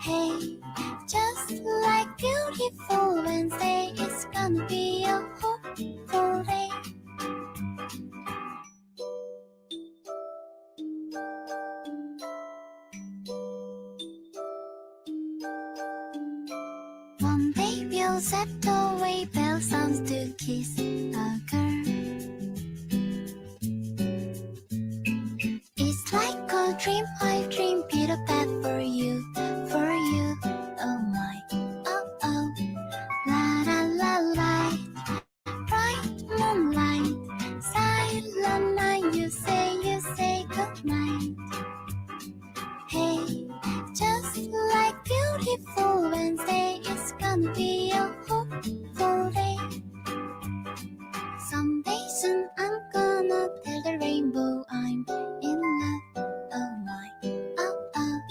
Hey, just like beautiful Wednesday, it's gonna be a hopeful day. One day we'll set away bell sounds to kiss a girl. It's like a dream, I dream Peter Pan for you, for you. Oh my, oh oh. La la la la. Bright moonlight, silent night. You say good night. Hey, just like beautiful Wednesday, it's gonna be a hopeful day. Someday soon I'm gonna tell the rainbow I'm in love. Oh my, oh oh.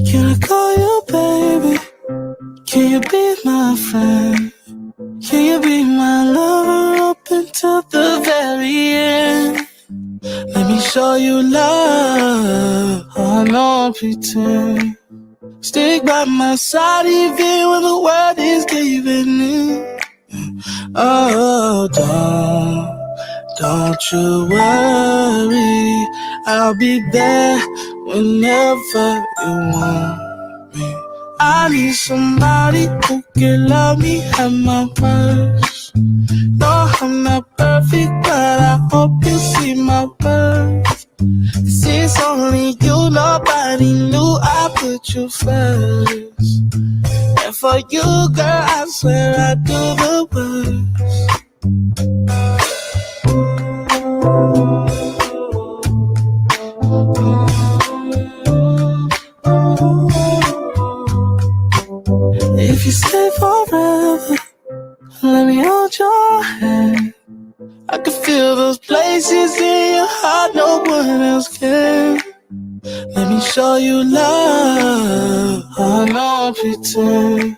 Can I call you baby? Can you be my friend? Can you be my lover up until the very end? Let me show you love, oh, no pretend. Stick by my side even when the world is giving in. Oh, don't you worry, I'll be there whenever you want me. I need somebody who can love me at my worst. No, I'm not perfect, but I hope you see my worth. Since only you, nobody knew I put you first. And for you, girl, I swear I do the worst. If you stay forever, let me hold your hand. I can feel those places in your heart no one else can. Let me show you love, oh, no pretend.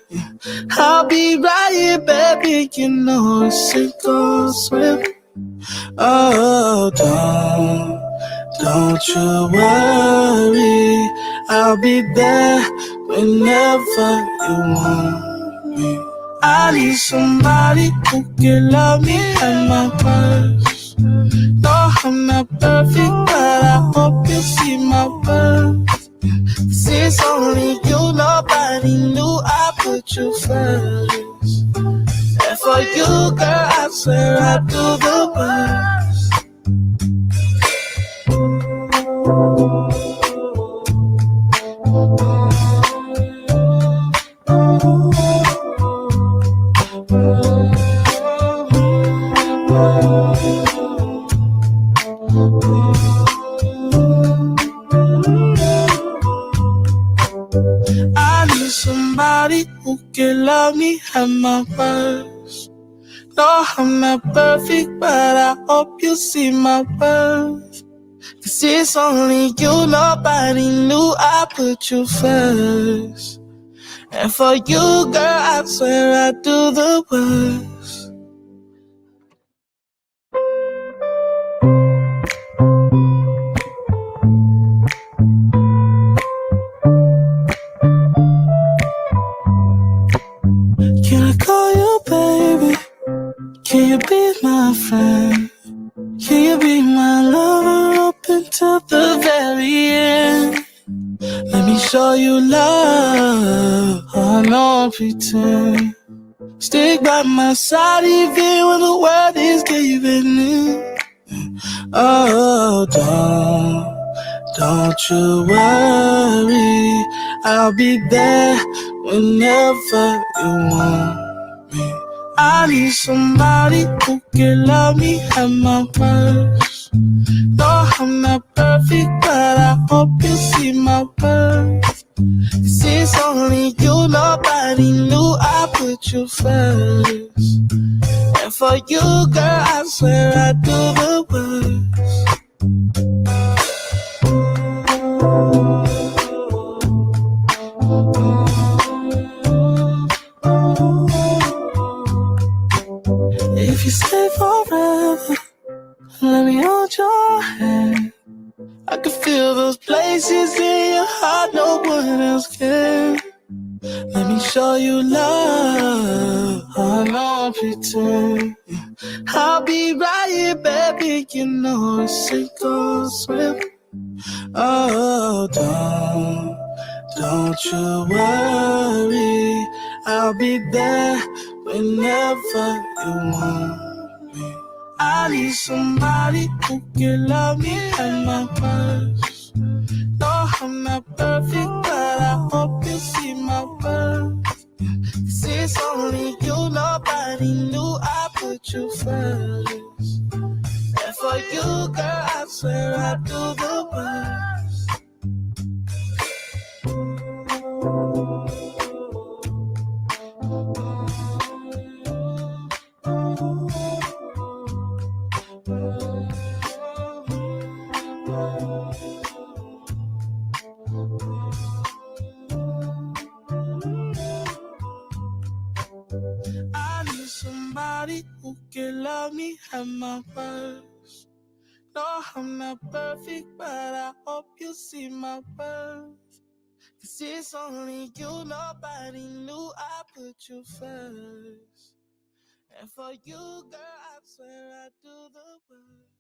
I'll be right here, baby, you know it's sink or swim. Oh, don't you worry, I'll be there whenever you want me. I need somebody who can love me at my worst. No, I'm not perfect, but I hope you see my worth. Since only you, nobody knew I put you first. And for you, girl, I swear I do the worst. who can love me at my worst. No, I'm not perfect, but I hope you see my worth. 'Cause it's only you, nobody knew I put you first. And for you, girl, I swear I do the worst. Can I call you baby? Can you be my friend? Can you be my lover up until the very end? Let me show you love, I don't pretend. Stick by my side even when the world is giving in. Oh, don't you worry, I'll be there whenever you want me. I need somebody who can love me at my worst. No, I'm not perfect, but I hope you see my worth. 'Cause it's only you, nobody knew I put you first. And for you, girl, I swear I do the worst. If you stay forever, let me hold your hand. I can feel those places in your heart no one else can. Let me show you love, I don't pretend. I'll be right here, baby, you know it's sink or swim. Oh, don't you worry, I'll be there whenever you want me. I need somebody who can love me at my worst. No, I'm not perfect, but I hope you see my worth. 'Cause it's only you, nobody knew I put you first. And for you, girl, I swear I do the worst. I need somebody who can love me at my worst. No, I'm not perfect, but I hope you see my worth. 'Cause it's only you, nobody knew I put you first. And for you, girl, I swear I do the worst.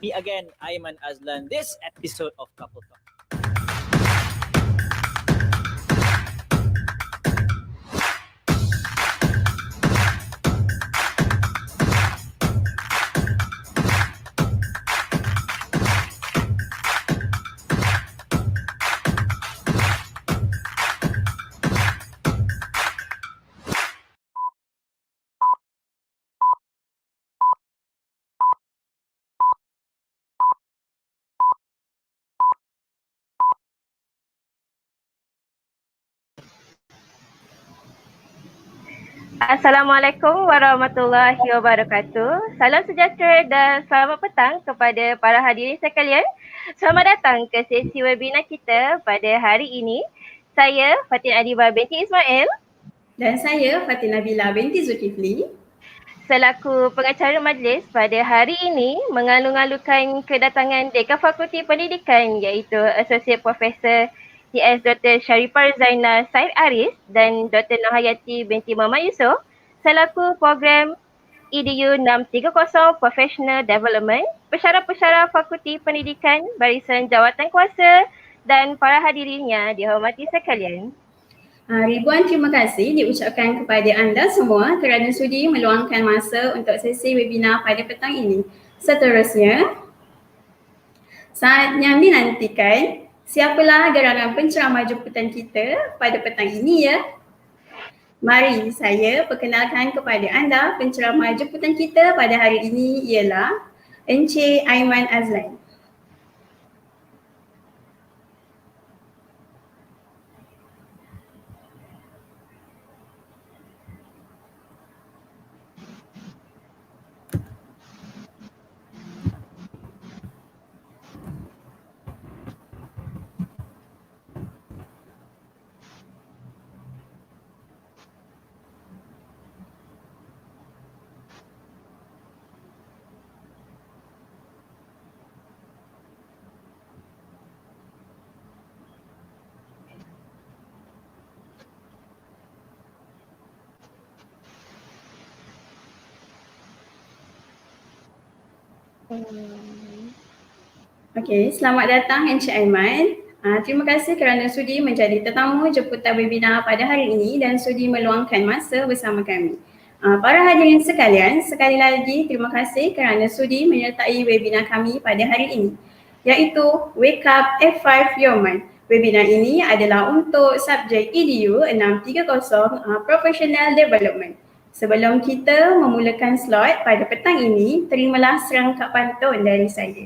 Me again, Ayman Azlan, this episode of Couple Talk. Assalamualaikum warahmatullahi wabarakatuh. Salam sejahtera dan selamat petang kepada para hadirin sekalian. Selamat datang ke sesi webinar kita pada hari ini. Saya Fatin Adiba binti Ismail dan saya Fatin Nabila binti Zulkifli selaku pengacara majlis pada hari ini mengalu-alukan kedatangan Dekan Fakulti Pendidikan iaitu Associate Professor TS Dr. Sharifah Zainal Said Aris dan Dr. Nurhayati binti Muhammad Yusof selaku program EDU 630 Professional Development, pensyarah-pensyarah Fakulti Pendidikan, barisan jawatan kuasa dan para hadirinnya dihormati sekalian. Ribuan terima kasih diucapkan kepada anda semua kerana sudi meluangkan masa untuk sesi webinar pada petang ini. Seterusnya, saatnya dinantikan siapalah gerangan penceramah jemputan kita pada petang ini ya. Mari saya perkenalkan kepada anda penceramah jemputan kita pada hari ini ialah Encik Ayman Azlan. Okey, selamat datang Encik Aiman. Terima kasih kerana sudi menjadi tetamu jemputan webinar pada hari ini dan sudi meluangkan masa bersama kami. Para hadirin sekalian, sekali lagi terima kasih kerana sudi menyertai webinar kami pada hari ini, iaitu Wake Up F5 Your Mind. Webinar ini adalah untuk subjek EDU 630 Professional Development. Sebelum kita memulakan slot pada petang ini, terimalah serangkap pantun dari saya.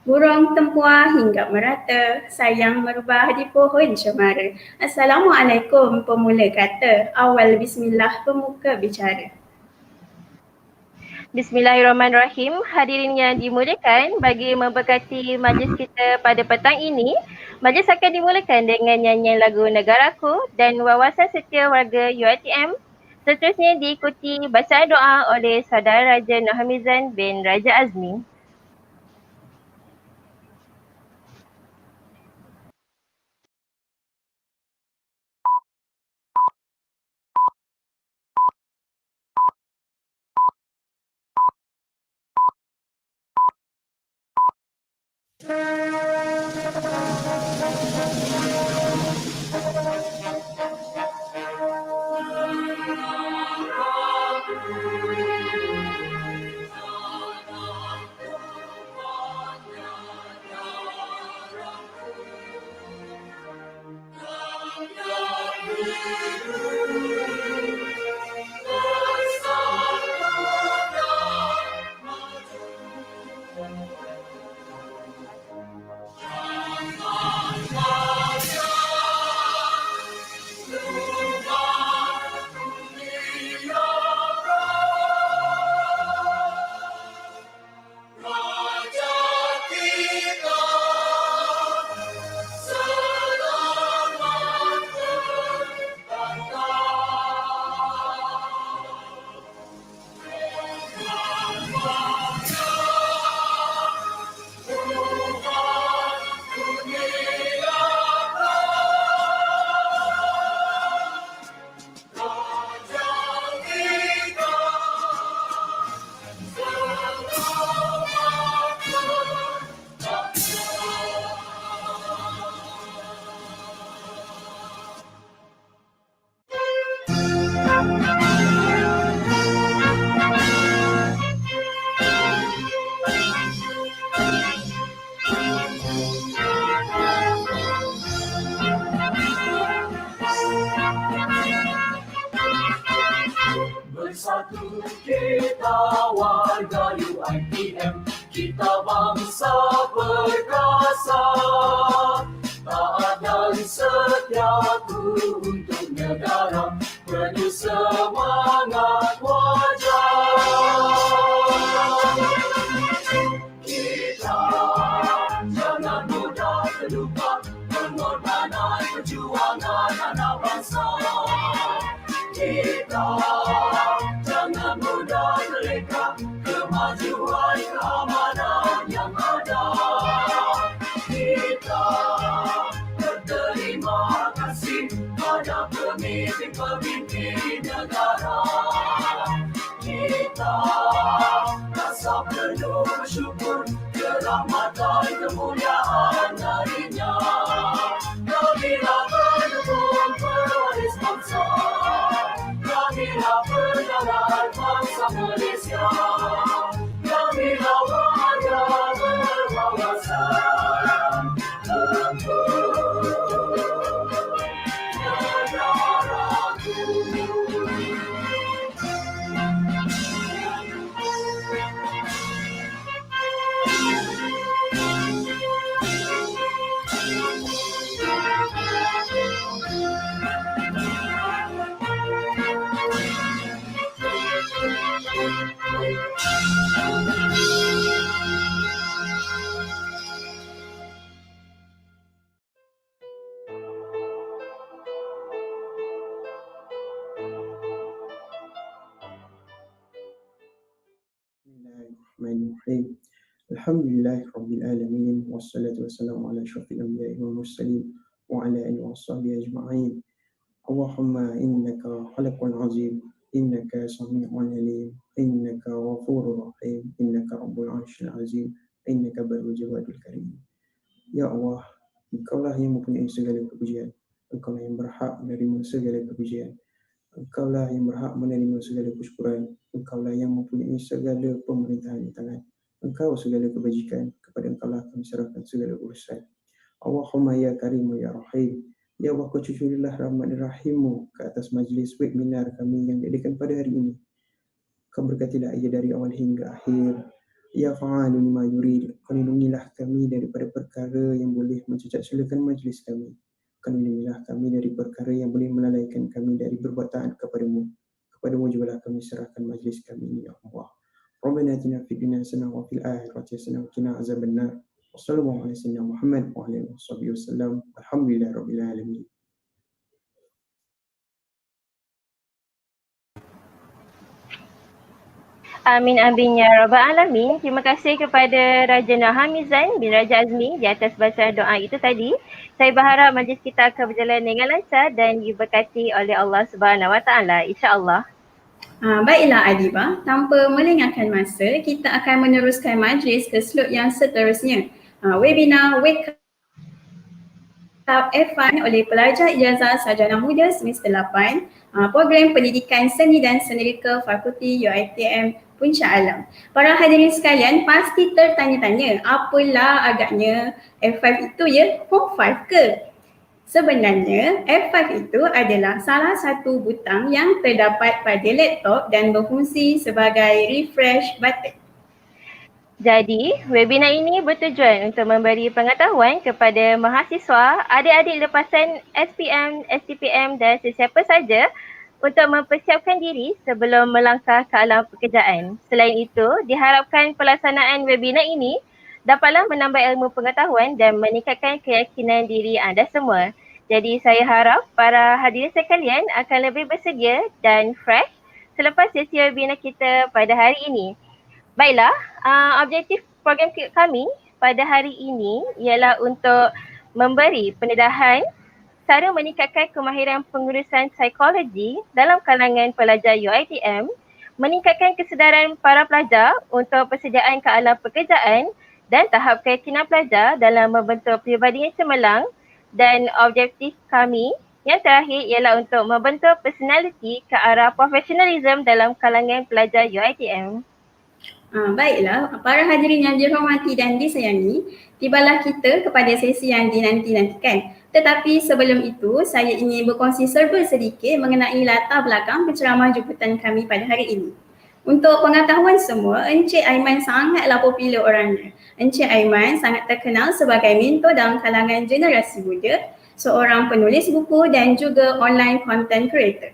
Burung tempuah hinggap merata, sayang merbah di pohon cemara. Assalamualaikum pemula kata, awal bismillah pemuka bicara. Bismillahirrahmanirrahim. Hadirin yang dimuliakan, bagi memberkati majlis kita pada petang ini, majlis akan dimulakan dengan nyanyian lagu Negaraku dan wawasan setia warga UiTM Seterusnya diikuti bacaan doa oleh Saudara Raja Nohamizan bin Raja Azmi. Bersatu kita warga UiTM, kita bangsa perkasa, taat dan setia untuk negara, penuh semangat wajar. Kita jangan mudah terlupa pengorbanan perjuangan anak bangsa. Kita jangan mudah terleka kemajuan keamanan yang ada. Kita berterima kasih pada pemimpin-pemimpin negara. Kita rasa penuh bersyukur kerahmatan kemuliaan darinya. Kamilah pendukung pewaris bangsa, kamilah pejalan bangsa Malaysia, kamilah warga berwawasan untuk negaraku. Bismillahirrahmanirrahim. Alhamdulillahi Rabbil Alamin. Wassalatu wassalamu ala asyrafil anbiya'i wal mursalin wa ala alihi wa sahbihi ajma'in. Allahumma innaka khalaqun azim, innaka sami'un alim, innaka ghafurur rahim, innaka rabbul arsyil azim, innaka barul jawadul karim. Ya Allah, Engkaulah yang mempunyai segala kepujian. Engkaulah yang berhak menerima segala kepujian. Engkaulah yang berhak menerima segala kesyukuran. Engkaulah yang mempunyai segala pemerintahan di tangan. Engkau segala kebajikan. Kepada Engkaulah kami serahkan segala urusan. Allahumma ya Karim ya Rahim. Ya Allah, kau cucurilah rahmat dan rahimmu ke atas majlis webinar kami yang diadakan pada hari ini. Kau berkatilah ia dari awal hingga akhir. Ya fa'alu lima yurid. Kau lindungilah kami daripada perkara yang boleh mencacat silakan majlis kami. Lindungilah kami dari perkara yang boleh melalaikan kami dari berbuat taat kepadamu. Kepadamu jugalah kami serahkan majlis kami ini, ya Allah. Rabbana atina fid dunya hasanah wa fil akhirati hasanah wa qina azabannar. Wassallallahu ala sayyidina Muhammad wa ala alihi wasallam. Alhamdulillahirabbil alamin. Amin amin ya rabbal alamin. Terima kasih kepada Raja Hamizan bin Raja Azmi di atas bacaan doa itu tadi. Saya berharap majlis kita akan berjalan dengan lancar dan diberkati oleh Allah Subhanahu Wa Taala, insya-Allah. Baiklah Adibah, tanpa melengahkan masa, kita akan meneruskan majlis ke slot yang seterusnya. Webinar Wake Up F1 oleh pelajar ijazah sarjana muda semester 8, program pendidikan seni dan senerika Fakulti UiTM Puncak Alam. Para hadirin sekalian pasti tertanya-tanya, apalah agaknya F5 itu ya, Form 5 ke? Sebenarnya F5 itu adalah salah satu butang yang terdapat pada laptop dan berfungsi sebagai refresh button. Jadi, webinar ini bertujuan untuk memberi pengetahuan kepada mahasiswa, adik-adik lepasan SPM, STPM dan sesiapa saja untuk mempersiapkan diri sebelum melangkah ke alam pekerjaan. Selain itu, diharapkan pelaksanaan webinar ini dapatlah menambah ilmu pengetahuan dan meningkatkan keyakinan diri anda semua. Jadi, saya harap para hadirin sekalian akan lebih bersedia dan fresh selepas sesi webinar kita pada hari ini. Baiklah, objektif program kami pada hari ini ialah untuk memberi pendedahan cara meningkatkan kemahiran pengurusan psikologi dalam kalangan pelajar UiTM, meningkatkan kesedaran para pelajar untuk persediaan ke alam pekerjaan dan tahap keyakinan pelajar dalam membentuk peribadi yang cemerlang, dan objektif kami yang terakhir ialah untuk membentuk personaliti ke arah professionalism dalam kalangan pelajar UiTM. Baiklah, para hadirin yang dihormati dan disayangi, tibalah kita kepada sesi yang dinanti-nantikan. Tetapi sebelum itu, saya ingin berkongsi serba sedikit mengenai latar belakang penceramah jemputan kami pada hari ini. Untuk pengetahuan semua, Encik Aiman sangatlah popular orangnya. Encik Aiman sangat terkenal sebagai mentor dalam kalangan generasi muda, seorang penulis buku dan juga online content creator.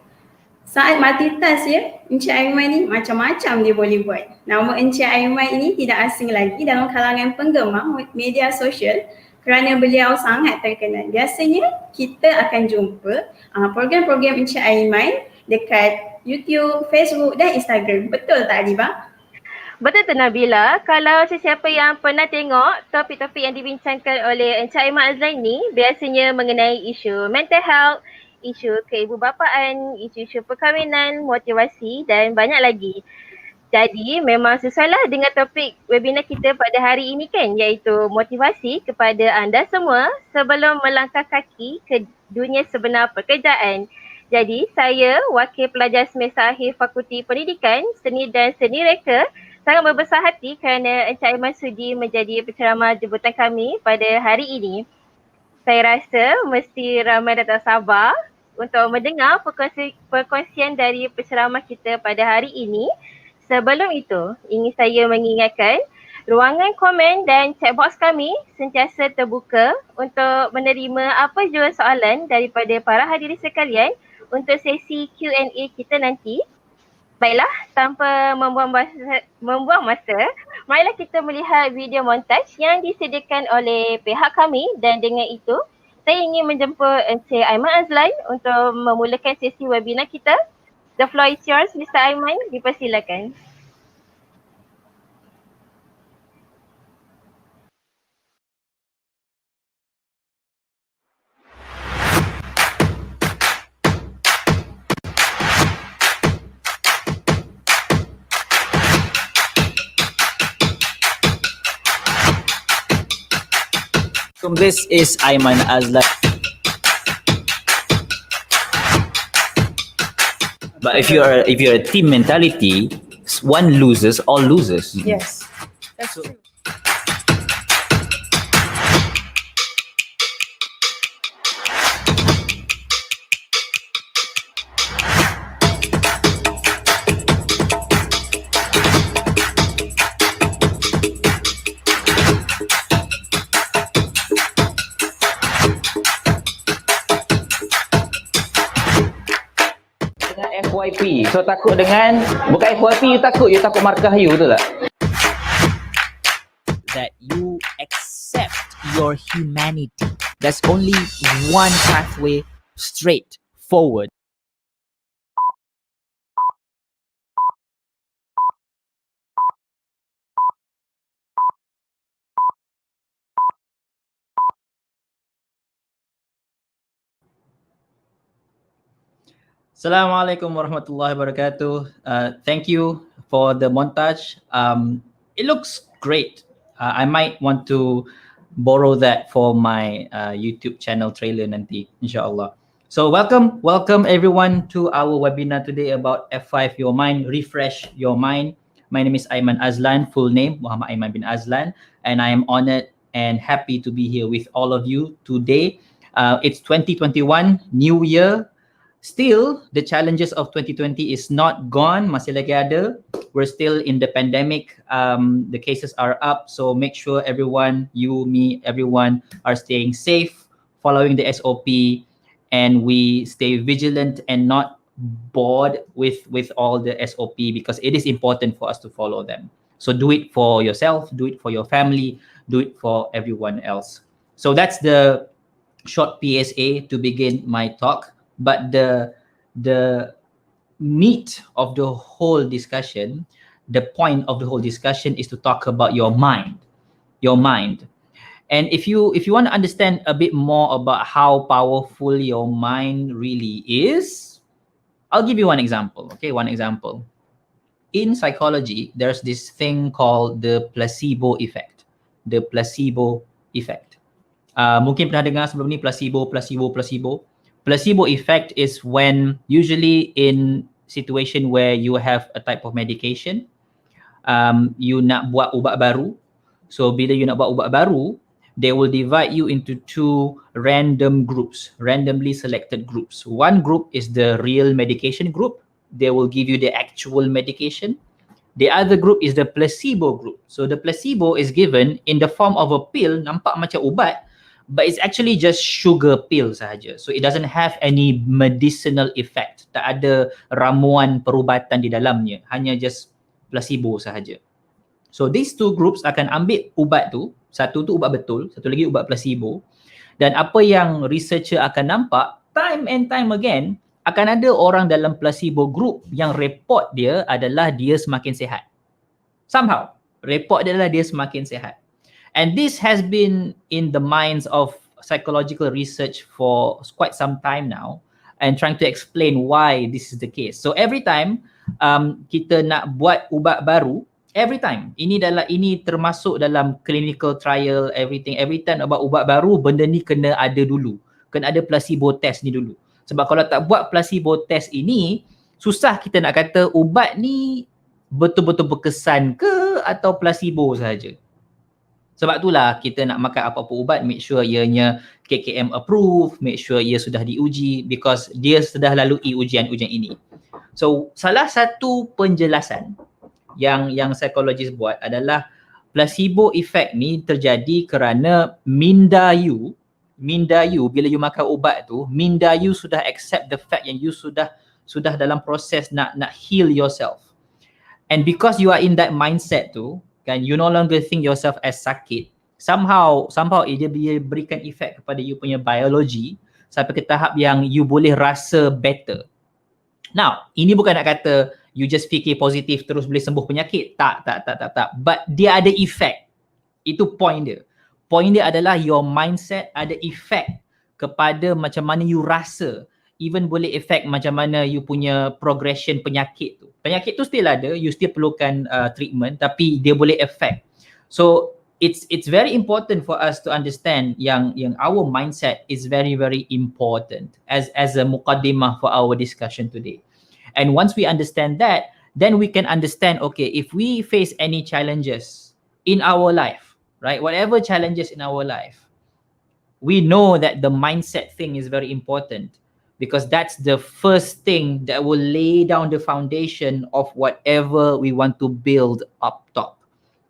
Saat multitask ya, Encik Aiman ni macam-macam dia boleh buat. Nama Encik Aiman ini tidak asing lagi dalam kalangan penggemar media sosial kerana beliau sangat terkenal. Biasanya kita akan jumpa program-program Encik Aiman dekat YouTube, Facebook dan Instagram. Betul tak Adibah? Betul tu Nabila, kalau sesiapa yang pernah tengok topik-topik yang dibincangkan oleh Encik Aiman Azlan ni biasanya mengenai isu mental health, isu keibubapaan, isu-isu perkahwinan, motivasi dan banyak lagi. Jadi memang sesuailah dengan topik webinar kita pada hari ini kan, iaitu motivasi kepada anda semua sebelum melangkah kaki ke dunia sebenar pekerjaan. Jadi saya wakil pelajar semester akhir Fakulti Pendidikan, Seni dan Seni Reka sangat berbesar hati kerana Encik Aiman sudi menjadi penceramah jemputan kami pada hari ini. Saya rasa mesti ramai dah tak sabar untuk mendengar perkongsian dari penceramah kita pada hari ini. Sebelum itu, ingin saya mengingatkan ruangan komen dan chat box kami sentiasa terbuka untuk menerima apa jua soalan daripada para hadirin sekalian untuk sesi Q&A kita nanti. Baiklah, tanpa membuang masa, marilah kita melihat video montage yang disediakan oleh pihak kami, dan dengan itu saya ingin menjemput Encik Aiman Azlan untuk memulakan sesi webinar kita. The floor is yours, Mr. Aiman, dipersilakan. So this is Aiman Azlan. But if you're a team mentality, one loses, all loses. Yes, that's true. FYP. So takut dengan, bukan FYP you takut markah you, betul tak? That you accept your humanity. There's only one pathway straight forward. Assalamualaikum warahmatullahi wabarakatuh. Thank you for the montage. It looks great. I might want to borrow that for my YouTube channel trailer nanti, insyaAllah. So welcome everyone to our webinar today about F5 Your Mind, Refresh Your Mind. My name is Aiman Azlan, full name Muhammad Aiman bin Azlan, and I am honored and happy to be here with all of you today. It's 2021, new year. Still, the challenges of 2020 is not gone, masih lagi ada. We're still in the pandemic. The cases are up, so make sure everyone, you, me, everyone are staying safe, following the SOP, and we stay vigilant and not bored with all the SOP because it is important for us to follow them. So do it for yourself, do it for your family, do it for everyone else. So that's the short PSA to begin my talk. But the meat of the whole discussion, the point of the whole discussion is to talk about your mind. And if you want to understand a bit more about how powerful your mind really is, I'll give you one example. Okay, one example. In psychology, there's this thing called the placebo effect. The placebo effect. Mungkin pernah dengar sebelum ni placebo. Placebo effect is when usually in situation where you have a type of medication, you nak buat ubat baru. So bila you nak buat ubat baru, they will divide you into two random groups, randomly selected groups. One group is the real medication group. They will give you the actual medication. The other group is the placebo group. So the placebo is given in the form of a pill, nampak macam ubat, but it's actually just sugar pill sahaja. So it doesn't have any medicinal effect. Tak ada ramuan perubatan di dalamnya. Hanya just placebo sahaja. So these two groups akan ambil ubat tu. Satu tu ubat betul, satu lagi ubat placebo. Dan apa yang researcher akan nampak, time and time again, akan ada orang dalam placebo group yang report dia adalah dia semakin sihat. Somehow, report dia adalah dia semakin sihat. And this has been in the minds of psychological research for quite some time now and trying to explain why this is the case. So every time kita nak buat ubat baru, every time, ini termasuk dalam clinical trial, everything, every time nak buat ubat baru, benda ni kena ada dulu. Kena ada placebo test ni dulu. Sebab kalau tak buat placebo test ini, susah kita nak kata ubat ni betul-betul berkesan ke atau placebo sahaja. Sebab itulah kita nak makan apa-apa ubat, make sure ianya KKM approve, make sure ia sudah diuji because dia sudah lalui ujian-ujian ini. So, salah satu penjelasan yang psikologis buat adalah placebo effect ni terjadi kerana minda you bila you makan ubat tu, minda you sudah accept the fact yang you sudah dalam proses nak heal yourself. And because you are in that mindset tu, kan, you no longer think yourself as sakit, somehow dia berikan efek kepada you punya biology sampai ke tahap yang you boleh rasa better. Now, ini bukan nak kata you just fikir positif terus boleh sembuh penyakit. Tak. But dia ada efek. Itu point dia. Point dia adalah your mindset ada efek kepada macam mana you rasa. Even boleh efek macam mana you punya progression penyakit tu. Penyakit tu still ada, you still perlukan treatment, tapi dia boleh efek. So it's very important for us to understand yang our mindset is very very important as a muqaddimah for our discussion today. And once we understand that, then we can understand, okay, if we face any challenges in our life, right, whatever challenges in our life, we know that the mindset thing is very important. Because that's the first thing that will lay down the foundation of whatever we want to build up top.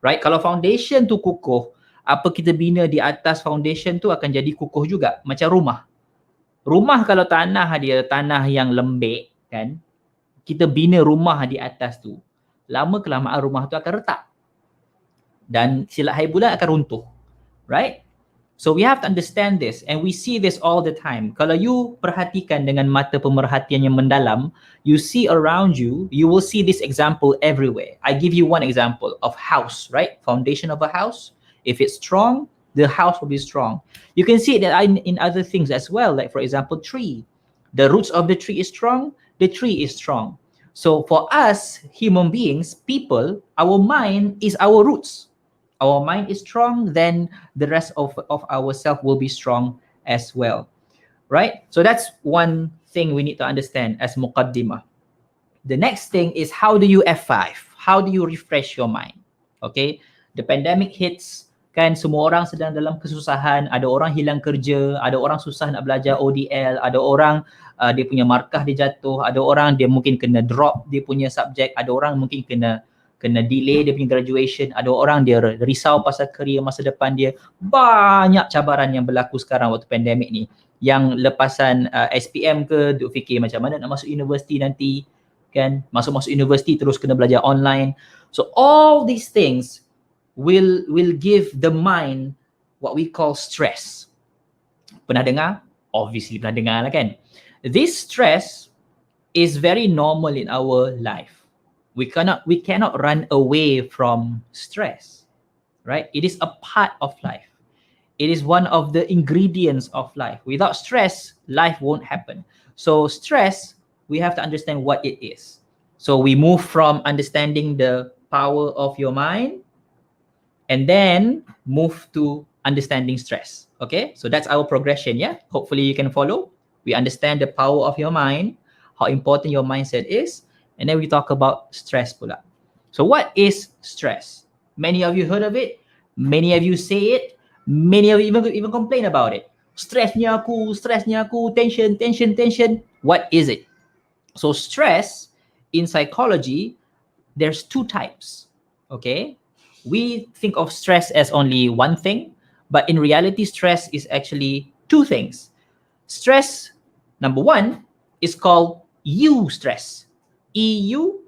Right? Kalau foundation tu kukuh, apa kita bina di atas foundation tu akan jadi kukuh juga. Macam rumah. Rumah kalau tanah yang lembek, kan, kita bina rumah di atas tu, lama kelamaan rumah tu akan retak. Dan silat hai bulan akan runtuh. Right? So we have to understand this and we see this all the time. Kalau you perhatikan dengan mata pemerhatian yang mendalam, you see around you, you will see this example everywhere. I give you one example of house, right? Foundation of a house. If it's strong, the house will be strong. You can see that in other things as well, like for example, tree. The roots of the tree is strong, the tree is strong. So for us, human beings, people, our mind is our roots. Our mind is strong, then the rest of ourself will be strong as well, right? So that's one thing we need to understand as muqaddimah. The next thing is, how do you F5? How do you refresh your mind? Okay, the pandemic hits, kan semua orang sedang dalam kesusahan, ada orang hilang kerja, ada orang susah nak belajar ODL, ada orang dia punya markah dia jatuh, ada orang dia mungkin kena drop dia punya subjek, ada orang mungkin kena delay dia punya graduation, ada orang dia risau pasal kerjaya masa depan dia. Banyak cabaran yang berlaku sekarang waktu pandemik ni. Yang lepasan SPM ke, duk fikir macam mana nak masuk universiti nanti, kan, masuk universiti terus kena belajar online. So all these things will give the mind what we call stress. Pernah dengar? Obviously pernah dengar lah, kan. This stress is very normal in our life. We cannot run away from stress, right? It is a part of life. It is one of the ingredients of life. Without stress, life won't happen. So stress, we have to understand what it is. So we move from understanding the power of your mind and then move to understanding stress. Okay, so that's our progression, yeah? Hopefully you can follow. We understand the power of your mind, how important your mindset is, and then we talk about stress pula. So what is stress? Many of you heard of it, many of you say it, many of you even complain about it. Stressnya aku, tension. What is it? So stress in psychology, there's two types, okay? We think of stress as only one thing, but in reality, stress is actually two things. Stress, number one, is called eustress. E-U-S-T-R-E-S-S.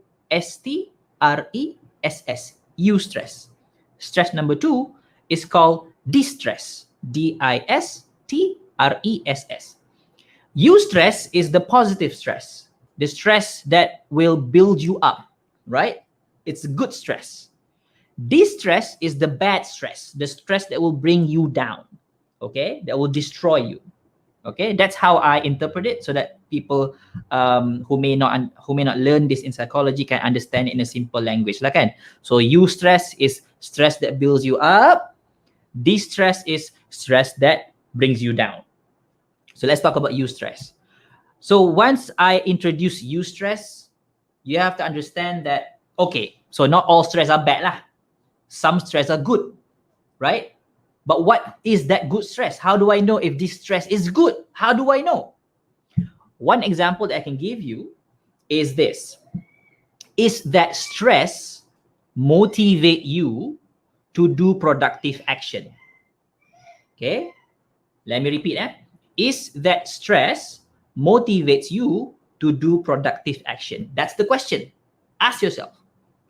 Eustress. Stress number two is called distress. D-I-S-T-R-E-S-S. Eustress is the positive stress, the stress that will build you up, right? It's good stress. Distress is the bad stress, the stress that will bring you down, okay? That will destroy you, okay? That's how I interpret it, so that people who may not learn this in psychology can understand it in a simple language, lah, kan? So eustress is stress that builds you up. Distress is stress that brings you down. So let's talk about eustress. So once I introduce eustress, you have to understand that, okay, so not all stress are bad lah. Some stress are good, right? But what is that good stress? How do I know if this stress is good? How do I know? One example that I can give you is this. Is that stress motivate you to do productive action? Okay, let me repeat that. Is that stress motivates you to do productive action? That's the question. Ask yourself.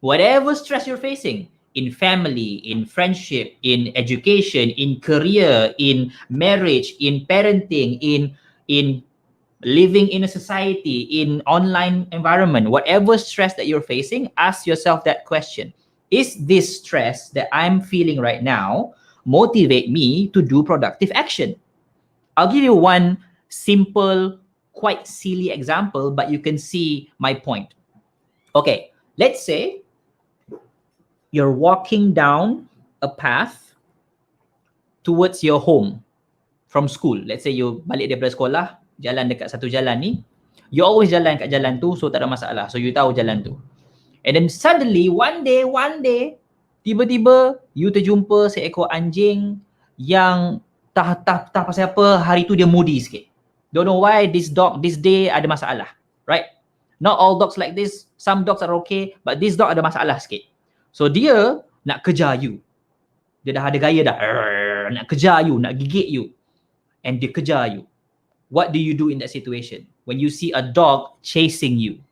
Whatever stress you're facing, in family, in friendship, in education, in career, in marriage, in parenting, in living in a society, in online environment, whatever stress that you're facing, ask yourself that question. Is this stress that I'm feeling right now motivate me to do productive action? I'll give you one simple, quite silly example, but you can see my point. Okay, let's say you're walking down a path towards your home from school. Let's say you balik daripada sekolah, jalan dekat satu jalan ni, you always jalan kat jalan tu, so tak ada masalah. So you tahu jalan tu. And then suddenly, one day, tiba-tiba you terjumpa seekor anjing yang tak pasal apa, hari tu dia moody sikit. Don't know why this dog, this day ada masalah, right? Not all dogs like this. Some dogs are okay, but this dog ada masalah sikit. So dia nak kejar you. Dia dah ada gaya dah. Nak kejar you, nak gigit you. And dia kejar you. What do you do in that situation? When you see a dog chasing you?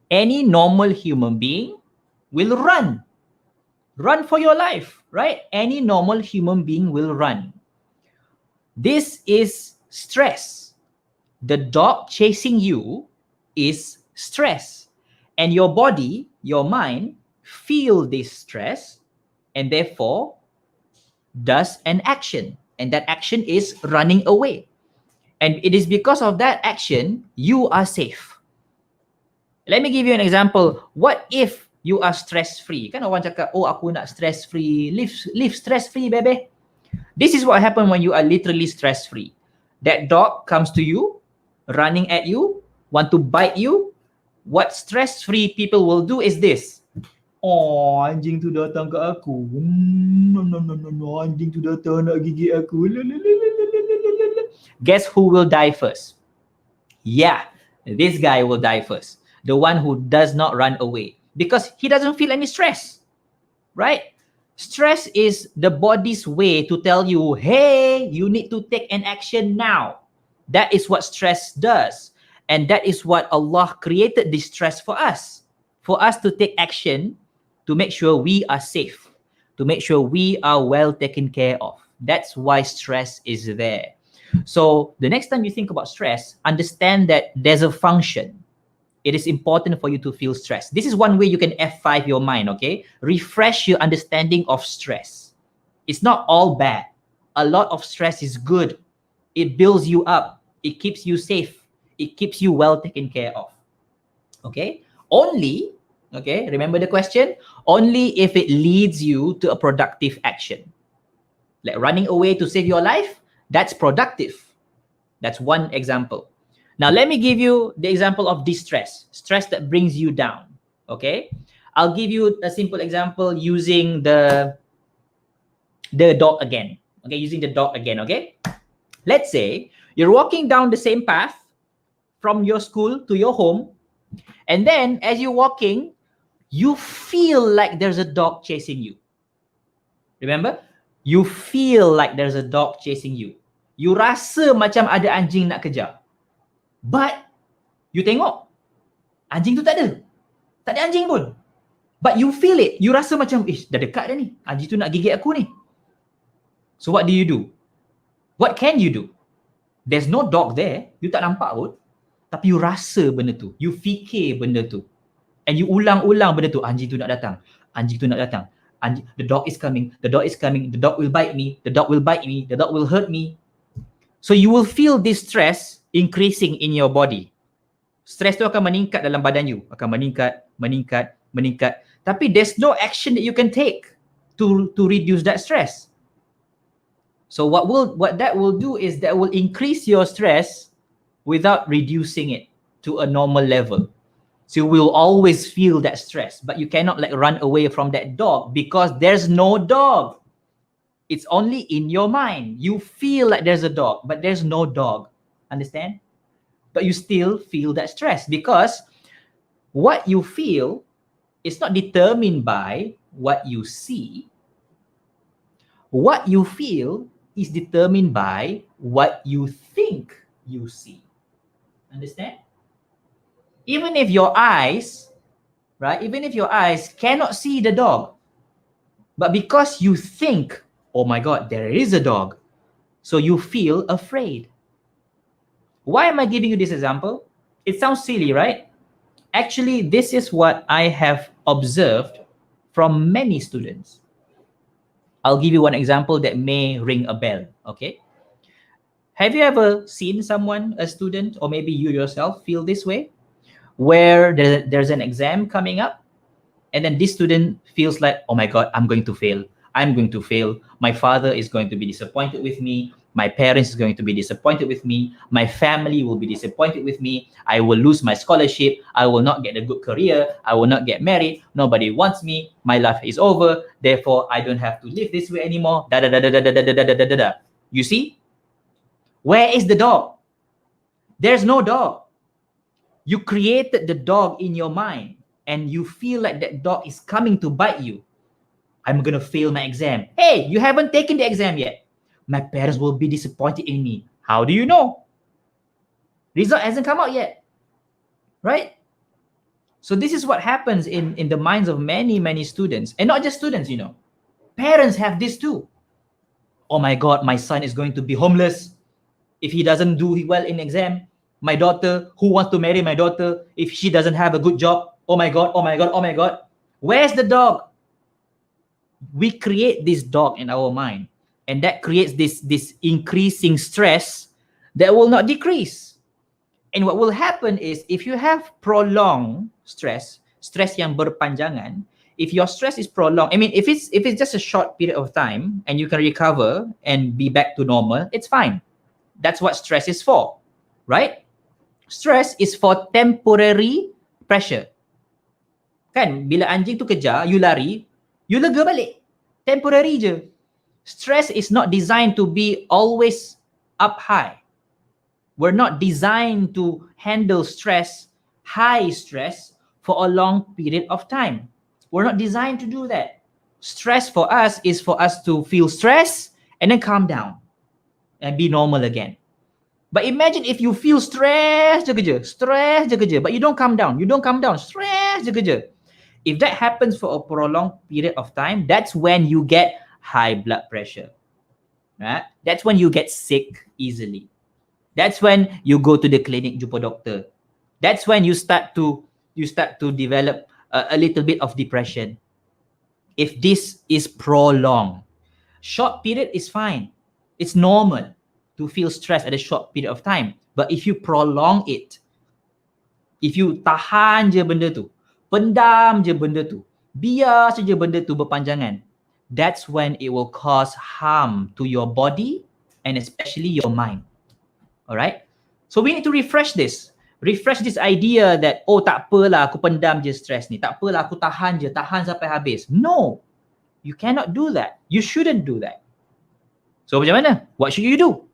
Any normal human being will run. Run for your life, right? Any normal human being will run. This is stress. The dog chasing you is stress. And your body, your mind, feel this stress and therefore does an action. And that action is running away. And it is because of that action, you are safe. Let me give you an example. What if you are stress-free? Kan orang cakap, oh aku nak stress-free. Live stress-free, baby. This is what happens when you are literally stress-free. That dog comes to you, running at you, want to bite you. What stress-free people will do is this. Oh, anjing tu datang ke aku. No, anjing tu datang nak gigit aku. Guess who will die first? Yeah, this guy will die first. The one who does not run away. Because he doesn't feel any stress. Right? Stress is the body's way to tell you, hey, you need to take an action now. That is what stress does. And that is what Allah created this stress for us to take action, to make sure we are safe, to make sure we are well taken care of. That's why stress is there. So the next time you think about stress, understand that there's a function. It is important for you to feel stress. This is one way you can F5 your mind, okay? Refresh your understanding of stress. It's not all bad. A lot of stress is good. It builds you up. It keeps you safe. It keeps you well taken care of. Okay? Only, okay, remember the question? Only if it leads you to a productive action. Like running away to save your life, that's productive. That's one example. Now, let me give you the example of distress, stress that brings you down, okay? I'll give you a simple example using the dog again, okay? Using the dog again, okay? Let's say you're walking down the same path from your school to your home, and then as you're walking, you feel like there's a dog chasing you. Remember? You feel like there's a dog chasing you. You rasa macam ada anjing nak kejar. But you tengok, anjing tu tak ada. Tak ada anjing pun. But you feel it. You rasa macam, dah dekat dah ni. Anjing tu nak gigit aku ni. So what do? What can you do? There's no dog there. You tak nampak pun. Tapi you rasa benda tu. You fikir benda tu. And you ulang-ulang benda tu. Anjing tu nak datang. Anjing tu nak datang. The dog is coming. The dog is coming. The dog will bite me. The dog will bite me. The dog will hurt me. So you will feel this stress increasing in your body. Stress tu akan meningkat dalam badan you. Akan meningkat. Tapi there's no action that you can take to reduce that stress. So what that will do is that will increase your stress without reducing it to a normal level. So you will always feel that stress, but you cannot like run away from that dog because there's no dog. It's only in your mind. You feel like there's a dog, but there's no dog. Understand? But you still feel that stress because what you feel is not determined by what you see. What you feel is determined by what you think you see. Understand? Even if your eyes, right? Even if your eyes cannot see the dog, but because you think, oh my God, there is a dog, so you feel afraid. Why am I giving you this example? It sounds silly, right? Actually, this is what I have observed from many students. I'll give you one example that may ring a bell, okay? Have you ever seen someone, a student, or maybe you yourself feel this way? Where there's an exam coming up, and then this student feels like, oh my God, I'm going to fail. I'm going to fail. My father is going to be disappointed with me. My parents is going to be disappointed with me. My family will be disappointed with me. I will lose my scholarship. I will not get a good career. I will not get married. Nobody wants me. My life is over. Therefore, I don't have to live this way anymore. You see? Where is the dog? There's no dog. You created the dog in your mind and you feel like that dog is coming to bite you. I'm going to fail my exam. Hey, you haven't taken the exam yet. My parents will be disappointed in me. How do you know? Result hasn't come out yet. Right? So this is what happens in the minds of many, many students. And not just students, you know. Parents have this too. Oh my God, my son is going to be homeless if he doesn't do well in exam. My daughter, who wants to marry my daughter, if she doesn't have a good job, oh my God, oh my God, oh my God. Where's the dog? We create this dog in our mind, and that creates this increasing stress that will not decrease. And what will happen is if you have prolonged stress yang berpanjangan, if your stress is prolonged, I mean, if it's just a short period of time and you can recover and be back to normal, it's fine. That's what stress is for, right? Stress is for temporary pressure. Kan, bila anjing tu kejar, you lari, you lega balik. Temporary je. Stress is not designed to be always up high. We're not designed to handle stress, high stress, for a long period of time. We're not designed to do that. Stress for us is for us to feel stress and then calm down and be normal again. But imagine if you feel stress je kerja, but you don't calm down, stress je kerja. If that happens for a prolonged period of time, that's when you get high blood pressure. Right? That's when you get sick easily. That's when you go to the clinic, jumpa doctor. That's when you start to develop a little bit of depression. If this is prolonged, short period is fine. It's normal to feel stress at a short period of time. But if you prolong it, if you tahan je benda tu, pendam je benda tu, biar saja benda tu berpanjangan, that's when it will cause harm to your body and especially your mind. Alright? So we need to refresh this idea that, oh tak apalah aku pendam je stress ni, tak apalah aku tahan sampai habis. No, you cannot do that. You shouldn't do that. So macam mana? What should you do?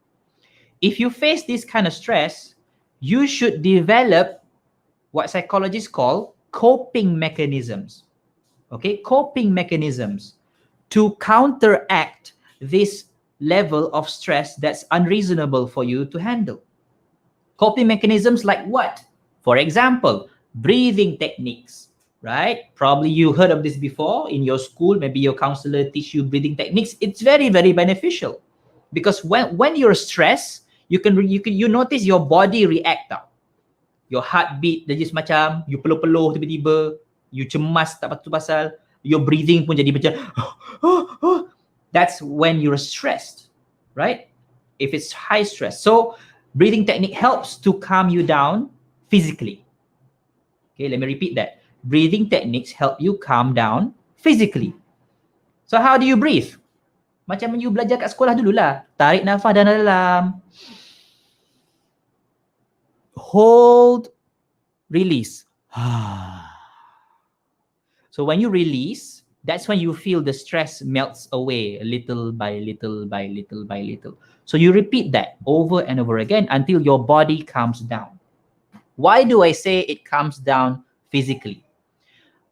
If you face this kind of stress, you should develop what psychologists call coping mechanisms. Okay, coping mechanisms to counteract this level of stress that's unreasonable for you to handle. Coping mechanisms like what? For example, breathing techniques, right? Probably you heard of this before in your school. Maybe your counselor teach you breathing techniques. It's very, very beneficial because when you're stressed, you notice your body react tau. Your heartbeat dia just macam you peluh-peluh tiba-tiba, you cemas tak patut pasal, your breathing pun jadi macam that's when you're stressed, right? If it's high stress. So breathing technique helps to calm you down physically. Okay, let me repeat that. Breathing techniques help you calm down physically. So how do you breathe? Macam you belajar kat sekolah dululah. Tarik nafas dalam. Hold, release. So when you release, that's when you feel the stress melts away little by little by little by little. So you repeat that over and over again until your body calms down. Why do I say it calms down physically?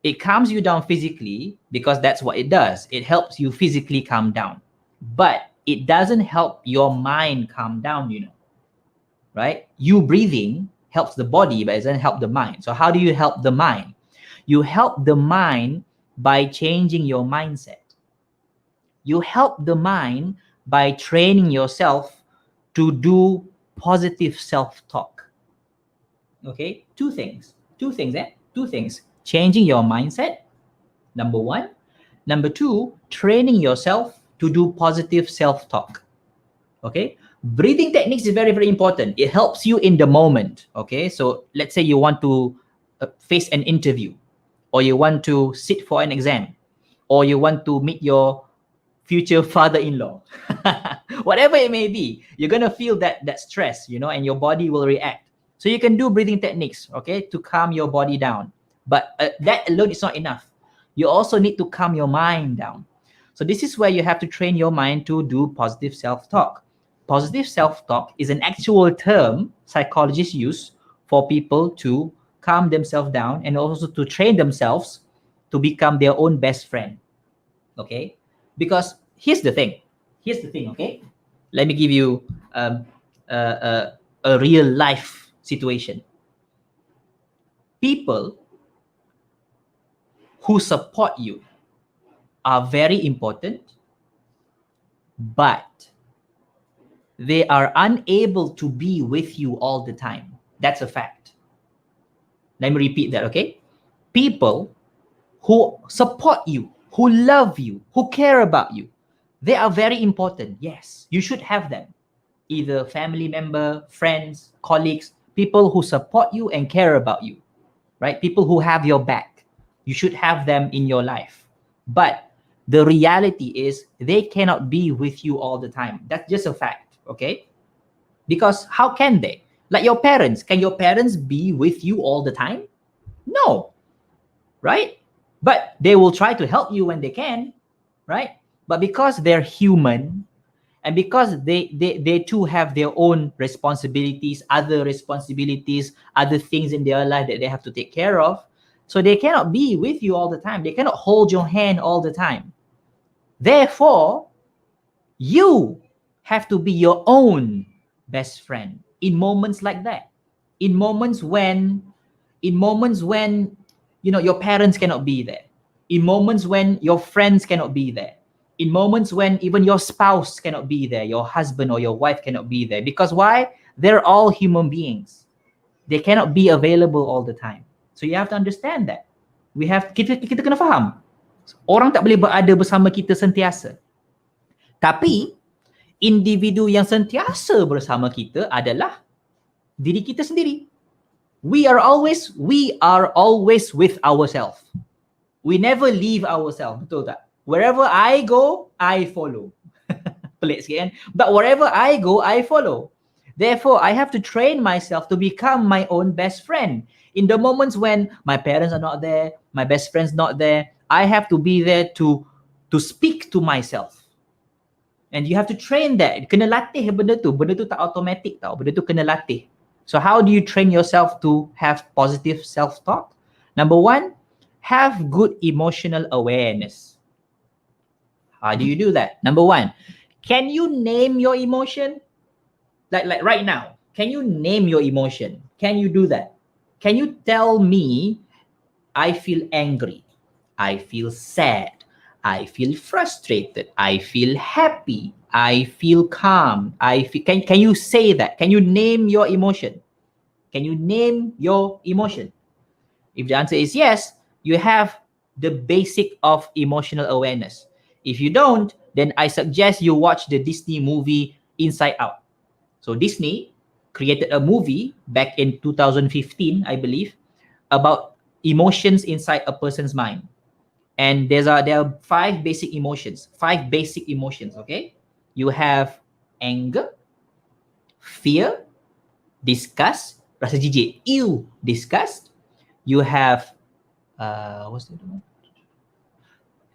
It calms you down physically because that's what it does. It helps you physically calm down. But it doesn't help your mind calm down, you know. Right? You breathing helps the body, but it doesn't help the mind. So how do you help the mind? You help the mind by changing your mindset. You help the mind by training yourself to do positive self-talk. Okay? Two things. Changing your mindset, number one. Number two, training yourself to do positive self-talk. Okay? Breathing techniques is very, very important. It helps you in the moment. Okay? So let's say you want to face an interview, or you want to sit for an exam, or you want to meet your future father-in-law. Whatever it may be, you're going to feel that stress, you know, and your body will react. So you can do breathing techniques, okay, to calm your body down. But that alone is not enough. You also need to calm your mind down. So this is where you have to train your mind to do positive self-talk. Positive self-talk is an actual term psychologists use for people to calm themselves down and also to train themselves to become their own best friend. Okay? Because here's the thing, okay? Let me give you a real life situation. People who support you are very important, but they are unable to be with you all the time. That's a fact. Let me repeat that, okay? People who support you, who love you, who care about you, they are very important. Yes, you should have them. Either family member, friends, colleagues, people who support you and care about you, right? People who have your back. You should have them in your life. But the reality is they cannot be with you all the time. That's just a fact, okay? Because how can they? Like your parents, can your parents be with you all the time? No, right? But they will try to help you when they can, right? But because they're human, and because they too have their own responsibilities, other things in their life that they have to take care of, so they cannot be with you all the time. They cannot hold your hand all the time. Therefore, you have to be your own best friend in moments like that. In moments when your parents cannot be there. In moments when your friends cannot be there. In moments when even your spouse cannot be there, your husband or your wife cannot be there. Because why? They're all human beings. They cannot be available all the time. So you have to understand that. Kita kena faham. Orang tak boleh berada bersama kita sentiasa. Tapi individu yang sentiasa bersama kita adalah diri kita sendiri. We are always with ourselves. We never leave ourselves. Betul tak? Wherever I go, I follow. Pelik sikit kan? But wherever I go, I follow. Therefore, I have to train myself to become my own best friend. In the moments when my parents are not there, my best friend's not there, I have to be there to speak to myself. And you have to train that. Kena latih benda tu. Benda tu tak automatic tau. Benda tu kena latih. So how do you train yourself to have positive self-talk? Number one, have good emotional awareness. How do you do that? Number one, can you name your emotion? Like right now, can you name your emotion? Can you do that? Can you tell me, I feel angry, I feel sad, I feel frustrated, I feel happy, I feel calm, can you say that? Can you name your emotion? Can you name your emotion? If the answer is yes, you have the basic of emotional awareness. If you don't, then I suggest you watch the Disney movie Inside Out. So Disney created a movie back in 2015, I believe, about emotions inside a person's mind. And there are five basic emotions, okay? You have anger, fear, disgust, rasa jijik, disgust. You have, what's the other one?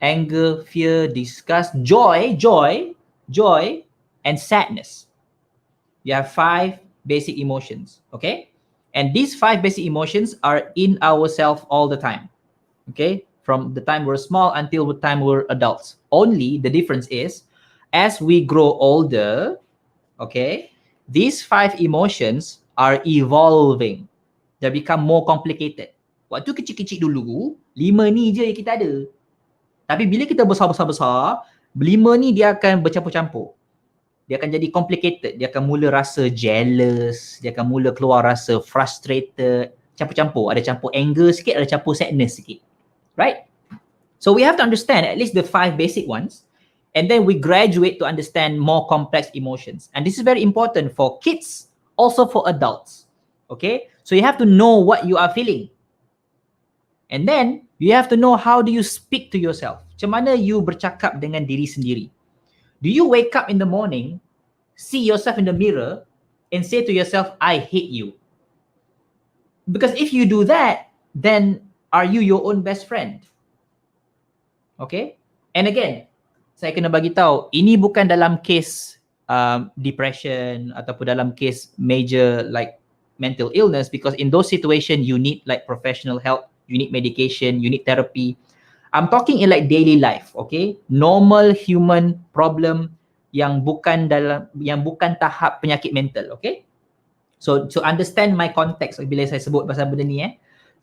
Anger, fear, disgust, joy, and sadness. You have five basic emotions, okay? And these five basic emotions are in ourselves all the time, okay? From the time we're small until the time we're adults. Only the difference is, as we grow older, okay, these five emotions are evolving. They become more complicated. Waktu kecil-kecil dulu, 5 ni je yang kita ada. Tapi bila kita besar-besar, 5 ni dia akan bercampur-campur. Dia akan jadi complicated. Dia akan mula rasa jealous. Dia akan mula keluar rasa frustrated. Campur-campur. Ada campur anger sikit, ada campur sadness sikit. Right? So we have to understand at least the five basic ones. And then we graduate to understand more complex emotions. And this is very important for kids, also for adults. Okay? So you have to know what you are feeling. And then you have to know how do you speak to yourself. Macam mana you bercakap dengan diri sendiri. Do you wake up in the morning, see yourself in the mirror, and say to yourself, I hate you? Because if you do that, then are you your own best friend? Okay? And again, saya kena bagi tahu, ini bukan dalam case depression ataupun dalam case major like mental illness, because in those situations you need like professional help, you need medication, you need therapy. I'm talking in like daily life, okay? Normal human problem yang bukan tahap penyakit mental, okay? So to understand my context bila saya sebut pasal benda ni,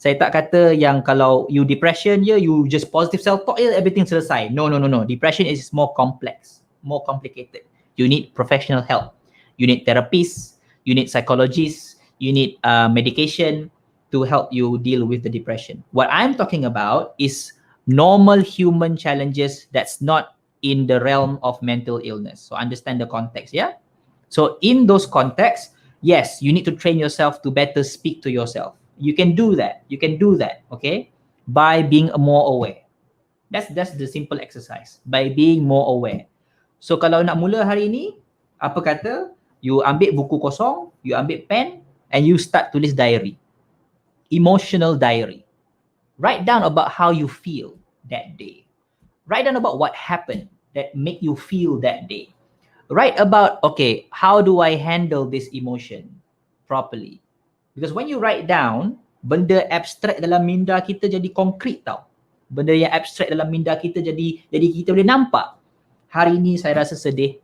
saya tak kata yang kalau you depression je, you just positive self-talk je, everything selesai. No. Depression is more complex, more complicated. You need professional help. You need therapists, you need psychologists, you need medication to help you deal with the depression. What I'm talking about is normal human challenges that's not in the realm of mental illness. So understand the context, yeah? So in those contexts, Yes, you need to train yourself to better speak to yourself. You can do that. You can do that, okay? By being more aware. That's the simple exercise. By being more aware. So kalau nak mula hari ni, apa kata, you ambil buku kosong, you ambil pen, and you start tulis diary. Emotional diary. Write down about how you feel that day. Write down about what happened that make you feel that day. Write about, okay, how do I handle this emotion properly? Because when you write down, benda abstrak dalam minda kita jadi konkret tau. Benda yang abstrak dalam minda kita jadi kita boleh nampak. Hari ni saya rasa sedih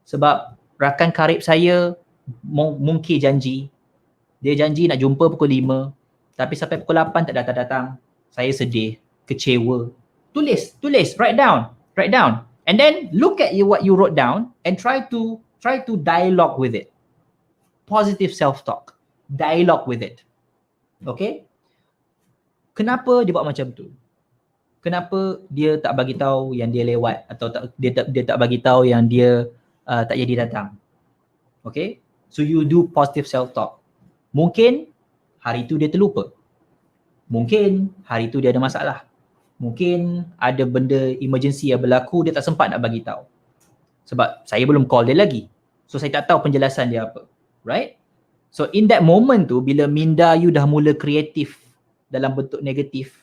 sebab rakan karib saya mungkin janji. Dia janji nak jumpa pukul 5, tapi sampai pukul 8 tak datang-datang. Saya sedih, kecewa. Tulis, write down. And then look at what you wrote down and try to dialogue with it. Positive self-talk. Dialogue with it. Okay? Kenapa dia buat macam tu? Kenapa dia tak bagi tahu yang dia lewat atau dia tak bagi tahu yang dia tak jadi datang? Okay? So you do positive self-talk. Mungkin hari tu dia terlupa. Mungkin hari tu dia ada masalah. Mungkin ada benda emergency yang berlaku, dia tak sempat nak bagi tahu. Sebab saya belum call dia lagi. So saya tak tahu penjelasan dia apa. Right? So in that moment tu, bila minda you dah mula kreatif dalam bentuk negatif,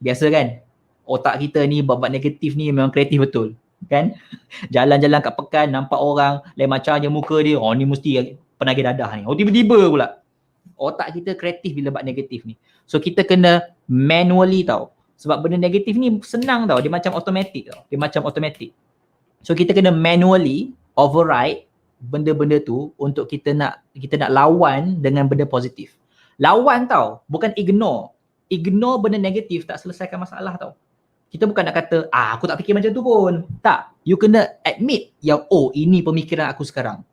biasa kan? Otak kita ni buat negatif ni memang kreatif betul. Kan? Jalan-jalan kat pekan, nampak orang, lain macam je muka dia, oh ni mesti penagih dadah ni. Oh tiba-tiba pula. Otak kita kreatif bila buat negatif ni. So kita kena manually tau. Sebab benda negatif ni senang tau. Dia macam automatic tau. So kita kena manually override benda-benda tu untuk kita nak lawan dengan benda positif. Lawan tau, bukan ignore. Ignore benda negatif tak selesaikan masalah tau. Kita bukan nak kata, aku tak fikir macam tu pun. Tak. You kena admit yang, oh ini pemikiran aku sekarang.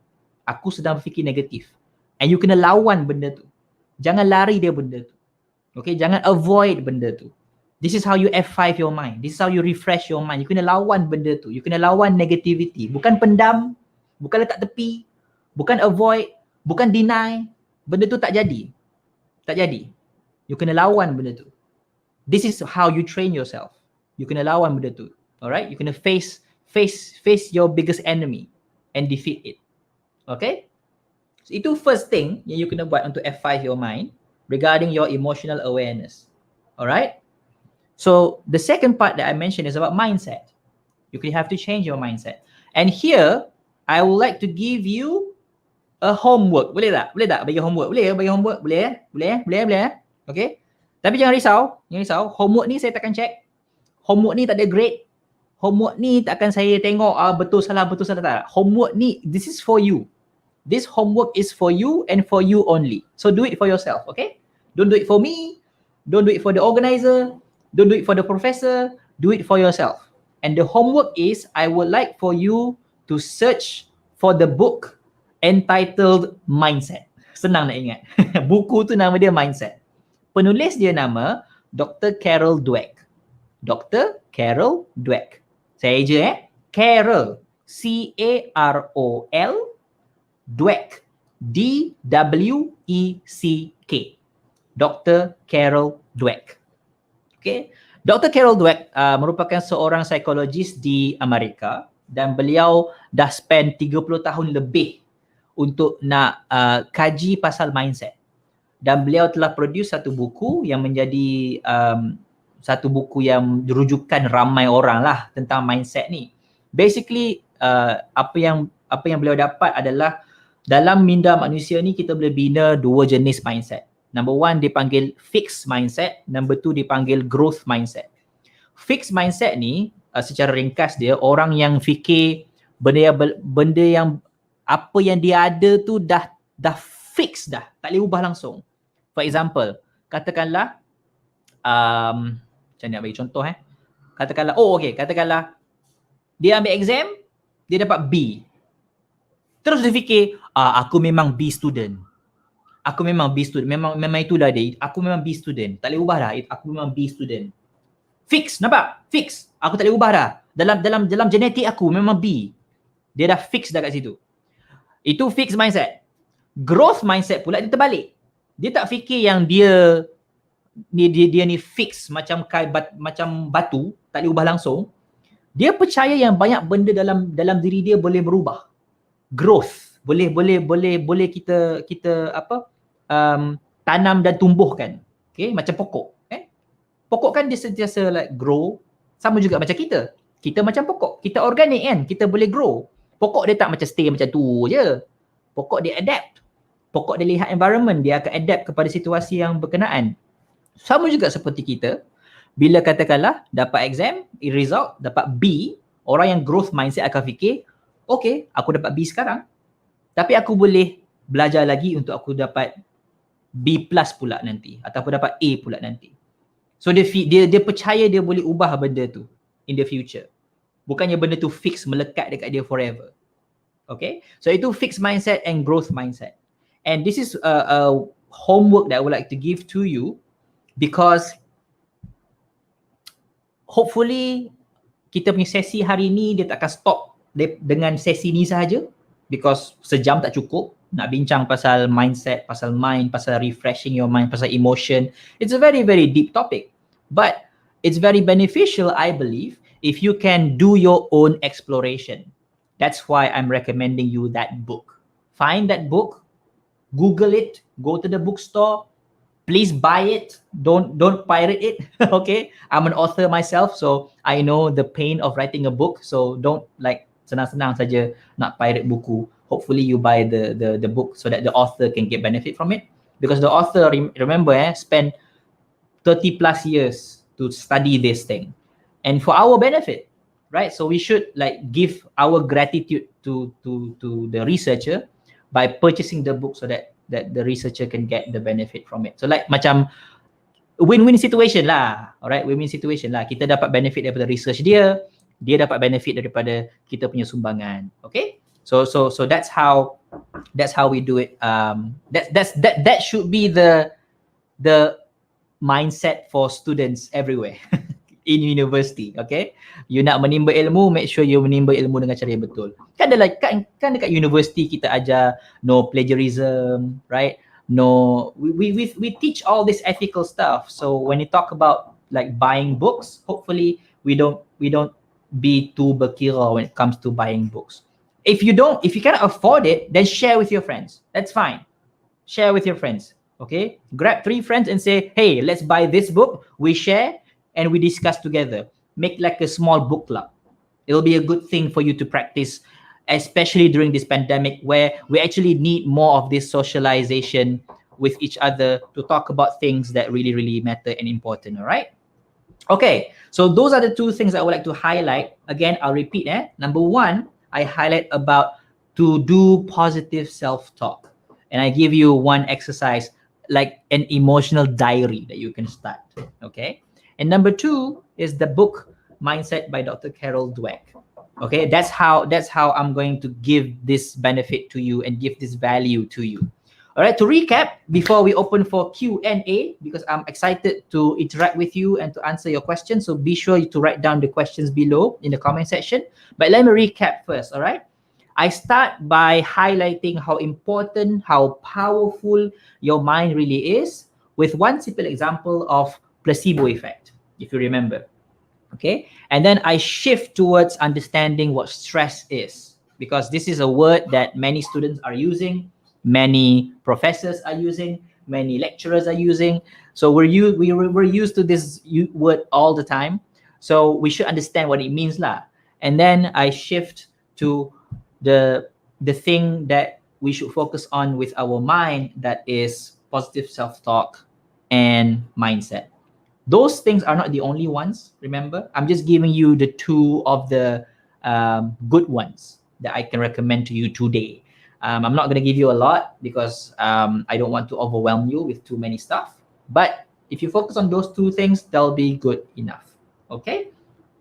Aku sedang berfikir negatif. And you kena lawan benda tu. Jangan lari dia benda tu. Okay, jangan avoid benda tu. This is how you F5 your mind. This is how you refresh your mind. You kena lawan benda tu. You kena lawan negativity. Bukan pendam, bukan letak tepi, bukan avoid, bukan deny. Benda tu tak jadi. You kena lawan benda tu. This is how you train yourself. You kena lawan benda tu. Alright? You kena face your biggest enemy and defeat it. Okay? So, itu first thing yang you kena buat untuk F5 your mind regarding your emotional awareness. Alright? So, the second part that I mentioned is about mindset. You can have to change your mindset. And here, I would like to give you a homework. Boleh tak? Bagi homework. Boleh. Okay? Tapi jangan risau. Homework ni saya takkan check. Homework ni tak ada grade. Homework ni takkan saya tengok betul salah tak. Homework ni, this is for you. This homework is for you and for you only. So do it for yourself, okay? Don't do it for me. Don't do it for the organizer. Don't do it for the professor. Do it for yourself. And the homework is, I would like for you to search for the book entitled Mindset. Senang nak ingat. Buku tu nama dia Mindset. Penulis dia nama Dr. Carol Dweck. Dr. Carol Dweck. Saya je Carol. C-A-R-O-L Dweck. D-W-E-C-K. Dr. Carol Dweck. Okay. Dr. Carol Dweck merupakan seorang psikologis di Amerika dan beliau dah spend 30 tahun lebih untuk nak kaji pasal mindset. Dan beliau telah produce satu buku yang menjadi satu buku yang rujukan ramai orang lah tentang mindset ni. Basically apa yang beliau dapat adalah dalam minda manusia ni kita boleh bina dua jenis mindset. Number one dipanggil fixed mindset, number two dipanggil growth mindset. Fixed mindset ni secara ringkas dia orang yang fikir benda yang apa yang dia ada tu dah fix dah, tak boleh ubah langsung. For example, katakanlah macam nak bagi contoh katakanlah dia ambil exam, dia dapat B. Terus dia fikir, aku memang B student. Memang itulah dia. Aku memang B student. Tak boleh ubah dah. Aku memang B student. Fix, nampak? Fix. Aku tak boleh ubah dah. Dalam genetik aku memang B. Dia dah fix dah kat situ. Itu fixed mindset. Growth mindset pula dia terbalik. Dia tak fikir yang dia ni fix macam macam batu, tak boleh ubah langsung. Dia percaya yang banyak benda dalam diri dia boleh berubah. Growth boleh kita tanam dan tumbuhkan. Okay, macam pokok. Pokok kan dia sentiasa like grow, sama juga macam kita. Kita macam pokok, kita organik kan, kita boleh grow. Pokok dia tak macam stay macam tu je. Pokok dia adapt. Pokok dia lihat environment, dia akan adapt kepada situasi yang berkenaan. Sama juga seperti kita, bila katakanlah dapat exam, result, dapat B, orang yang growth mindset akan fikir, okay, aku dapat B sekarang, tapi aku boleh belajar lagi untuk aku dapat B plus pula nanti, ataupun dapat A pula nanti. So dia percaya dia boleh ubah benda tu in the future. Bukannya benda tu fix, melekat dekat dia forever. Okay, so itu fixed mindset and growth mindset. And this is a homework that I would like to give to you, because hopefully kita punya sesi hari ni dia tak akan stop dengan sesi ni sahaja, because sejam tak cukup nak bincang pasal mindset, pasal mind, pasal refreshing your mind, pasal emotion. It's a very, very deep topic, but it's very beneficial, I believe, if you can do your own exploration. That's why I'm recommending you that book. Find that book, Google it, go to the bookstore, please buy it, don't pirate it. Okay, I'm an author myself, so I know the pain of writing a book, so don't like senang-senang saja nak pirate buku. Hopefully you buy the book so that the author can get benefit from it, because the author, remember, spent 30 plus years to study this thing, and for our benefit, right? So we should like give our gratitude to the researcher by purchasing the book so that the researcher can get the benefit from it. So like macam win-win situation lah, alright? Win-win situation lah. Kita dapat benefit daripada research dia dapat benefit daripada kita punya sumbangan. Okay? So that's how we do it. That should be the mindset for students everywhere in university. Okay, you nak menimba ilmu, make sure you menimba ilmu dengan cara yang betul. Kan dekat university kita ajar no plagiarism, right? No, we teach all this ethical stuff. So when you talk about like buying books, hopefully we don't be too berkira when it comes to buying books. If you cannot afford it, then share with your friends. That's fine. Share with your friends. Okay, grab 3 friends and say, hey, let's buy this book. We share and we discuss together. Make like a small book club. It'll be a good thing for you to practice, especially during this pandemic where we actually need more of this socialization with each other to talk about things that really, really matter and important, all right? Okay, so those are the 2 things I would like to highlight. Again, I'll repeat. Number 1, I highlight about to do positive self-talk. And I give you one exercise, like an emotional diary that you can start, okay? And number 2 is the book Mindset by Dr. Carol Dweck. Okay, that's how I'm going to give this benefit to you and give this value to you. All right, to recap, before we open for Q&A, because I'm excited to interact with you and to answer your questions, so be sure to write down the questions below in the comment section. But let me recap first, all right? I start by highlighting how important, how powerful your mind really is with one simple example of placebo effect, if you remember. Okay, and then I shift towards understanding what stress is, because this is a word that many students are using, many professors are using, many lecturers are using. So we're used to this word all the time. So we should understand what it means lah. And then I shift to the thing that we should focus on with our mind, that is positive self-talk and mindset. Those things are not the only ones, remember? I'm just giving you the 2 of the good ones that I can recommend to you today. I'm not going to give you a lot because I don't want to overwhelm you with too many stuff. But if you focus on those 2 things, they'll be good enough. Okay?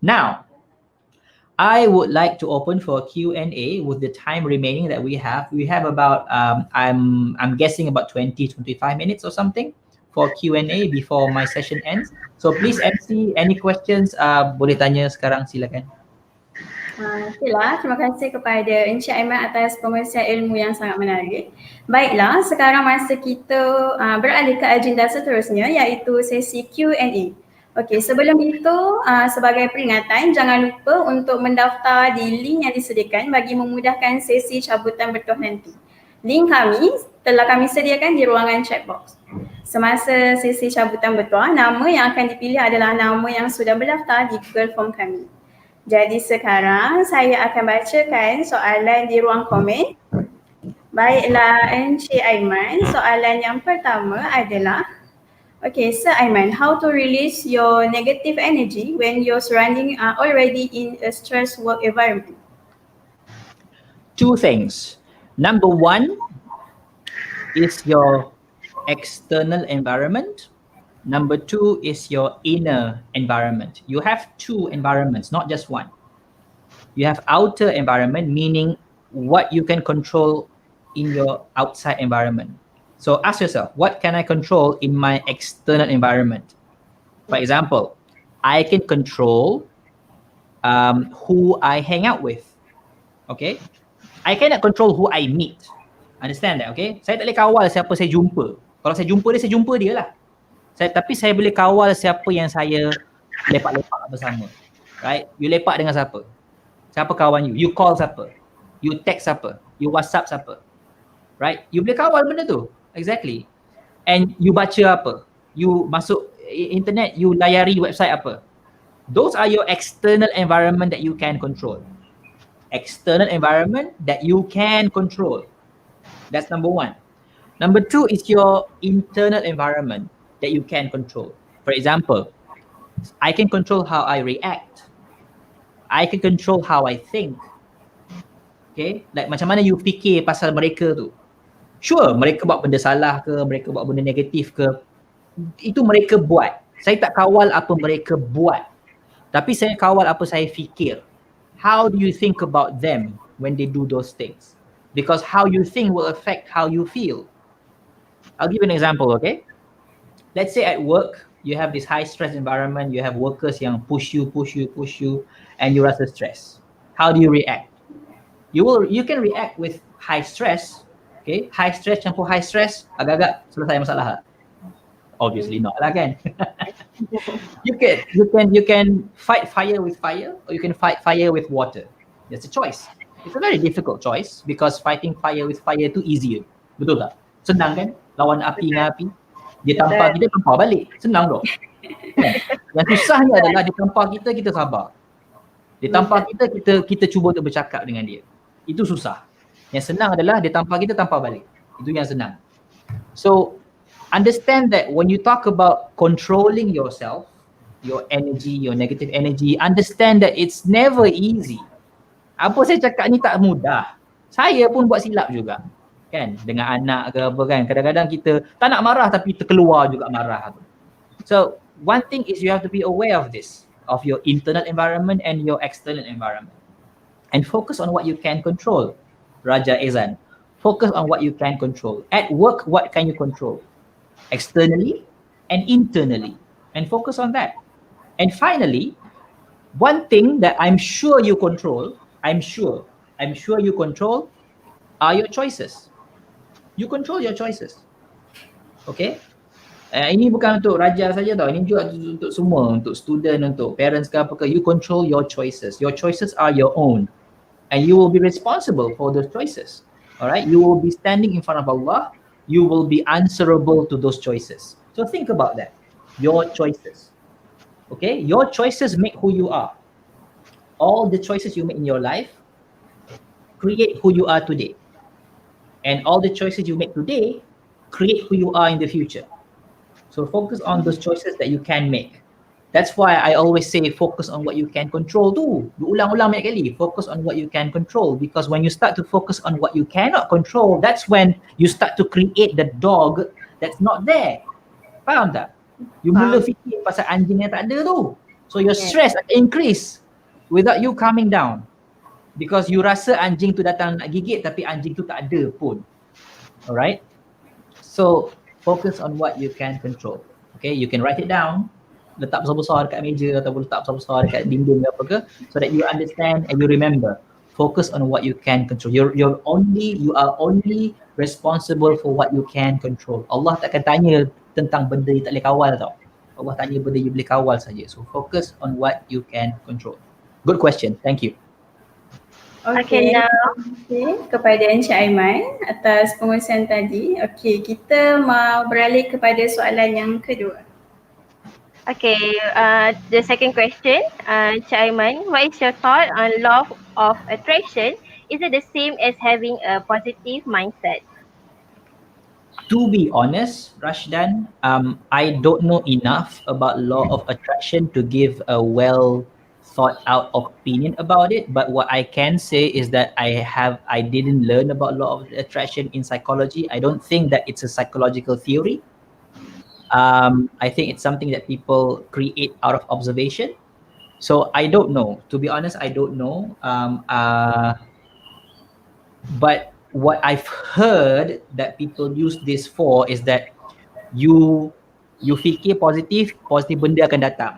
Now, I would like to open for Q&A with the time remaining that we have. We have about, I'm guessing about 20-25 minutes or something for Q&A before my session ends. So please MC, any questions, boleh tanya sekarang, silakan. Okeylah, terima kasih kepada Encik Aiman atas pengkongsian ilmu yang sangat menarik. Baiklah, sekarang masa kita beralih ke agenda seterusnya iaitu sesi Q&A. Okey, sebelum itu sebagai peringatan jangan lupa untuk mendaftar di link yang disediakan bagi memudahkan sesi cabutan bertuah nanti. Link kami telah kami sediakan di ruangan chat box. Semasa sesi cabutan bertuah, nama yang akan dipilih adalah nama yang sudah berdaftar di Google Form kami. Jadi sekarang saya akan bacakan soalan di ruang komen. Baiklah Encik Aiman, soalan yang pertama adalah okay, Sir Aiman, how to release your negative energy when your surrounding are already in a stressed work environment? Two things. Number one is your external environment. Number two is your inner environment. You have two environments, not just one. You have outer environment, meaning what you can control in your outside environment. So ask yourself, what can I control in my external environment? For example, I can control who I hang out with. Okay? I cannot control who I meet. Understand that, okay? Saya tak boleh kawal siapa saya jumpa. Kalau saya jumpa dia lah. Tapi saya boleh kawal siapa yang saya lepak-lepak bersama. Right? You lepak dengan siapa? Siapa kawan you? You call siapa? You text siapa? You WhatsApp siapa? Right? You boleh kawal benda tu. Exactly. And you baca apa? You masuk internet, you layari website apa? Those are your external environment that you can control. External environment that you can control. That's number one. Number two is your internal environment that you can control. For example, I can control how I react. I can control how I think. Okay, like macam mana you fikir pasal mereka tu. Sure, mereka buat benda salah ke, mereka buat benda negatif ke, itu mereka buat. Saya tak kawal apa mereka buat. Tapi saya kawal apa saya fikir. How do you think about them when they do those things? Because how you think will affect how you feel. I'll give you an example, okay? Let's say at work, you have this high stress environment, you have workers yang push you, and you rasa stress. How do you react? You can react with high stress, okay? High stress campur high stress, agak-agak selesai masalah lah. Obviously not lah kan? You can fight fire with fire, or you can fight fire with water. That's a choice. It's a very difficult choice because fighting fire with fire tu easier. Betul tak? Senang kan? Lawan api dengan api. Dia tampar kita, tampar balik. Senang dong. Yang susahnya adalah dia tampar kita, kita sabar. Dia tampar kita, kita cuba untuk bercakap dengan dia. Itu susah. Yang senang adalah dia tampar kita, tampar balik. Itu yang senang. So, understand that when you talk about controlling yourself, your energy, your negative energy, understand that it's never easy. Apa saya cakap ni tak mudah. Saya pun buat silap juga. Kan? Dengan anak ke apa kan. Kadang-kadang kita tak nak marah tapi terkeluar juga marah. So, one thing is you have to be aware of this. Of your internal environment and your external environment. And focus on what you can control. Raja Ezan. Focus on what you can control. At work, what can you control? Externally and internally. And focus on that. And finally, one thing that I'm sure you control, I'm sure you control are your choices. You control your choices. Okay? Ini bukan untuk raja saja tau. Ini juga untuk semua. Untuk student, untuk parents ke apa ke. You control your choices. Your choices are your own. And you will be responsible for those choices. Alright? You will be standing in front of Allah. You will be answerable to those choices. So think about that. Your choices. Okay? Your choices make who you are. All the choices you make in your life create who you are today. And all the choices you make today create who you are in the future. So focus on those choices that you can make. That's why I always say focus on what you can control tu. Ulang-ulang banyak kali. Focus on what you can control. Because when you start to focus on what you cannot control, that's when you start to create the dog that's not there. Faham tak? You mula fikir pasal anjing yang tak ada tu. So your stress akan increase without you calming down. Because you rasa anjing tu datang nak gigit tapi anjing tu tak ada pun. Alright? So focus on what you can control. Okay, you can write it down. letak besar-besar dekat meja ataupun letak besar-besar dekat dinding ke apa ke, so that you understand and you remember. Focus on what you can control. You are only responsible for what you can control. Allah takkan tanya tentang benda you tak boleh kawal tau. Allah tanya benda you boleh kawal saja. So focus on what you can control. Good question. Thank you. Okay, now Terima kasih kepada Encik Aiman atas pengurusan tadi. Okey, kita mau beralih kepada soalan yang kedua. Okay, the second question, Cik Aiman, what is your thought on law of attraction? Is it the same as having a positive mindset? To be honest, Rashdan, I don't know enough about law of attraction to give a well thought out opinion about it. But what I can say is that I didn't learn about law of attraction in psychology. I don't think that it's a psychological theory. I think it's something that people create out of observation. So I don't know. To be honest, I don't know. But what I've heard that people use this for is that you fikir positif benda akan datang.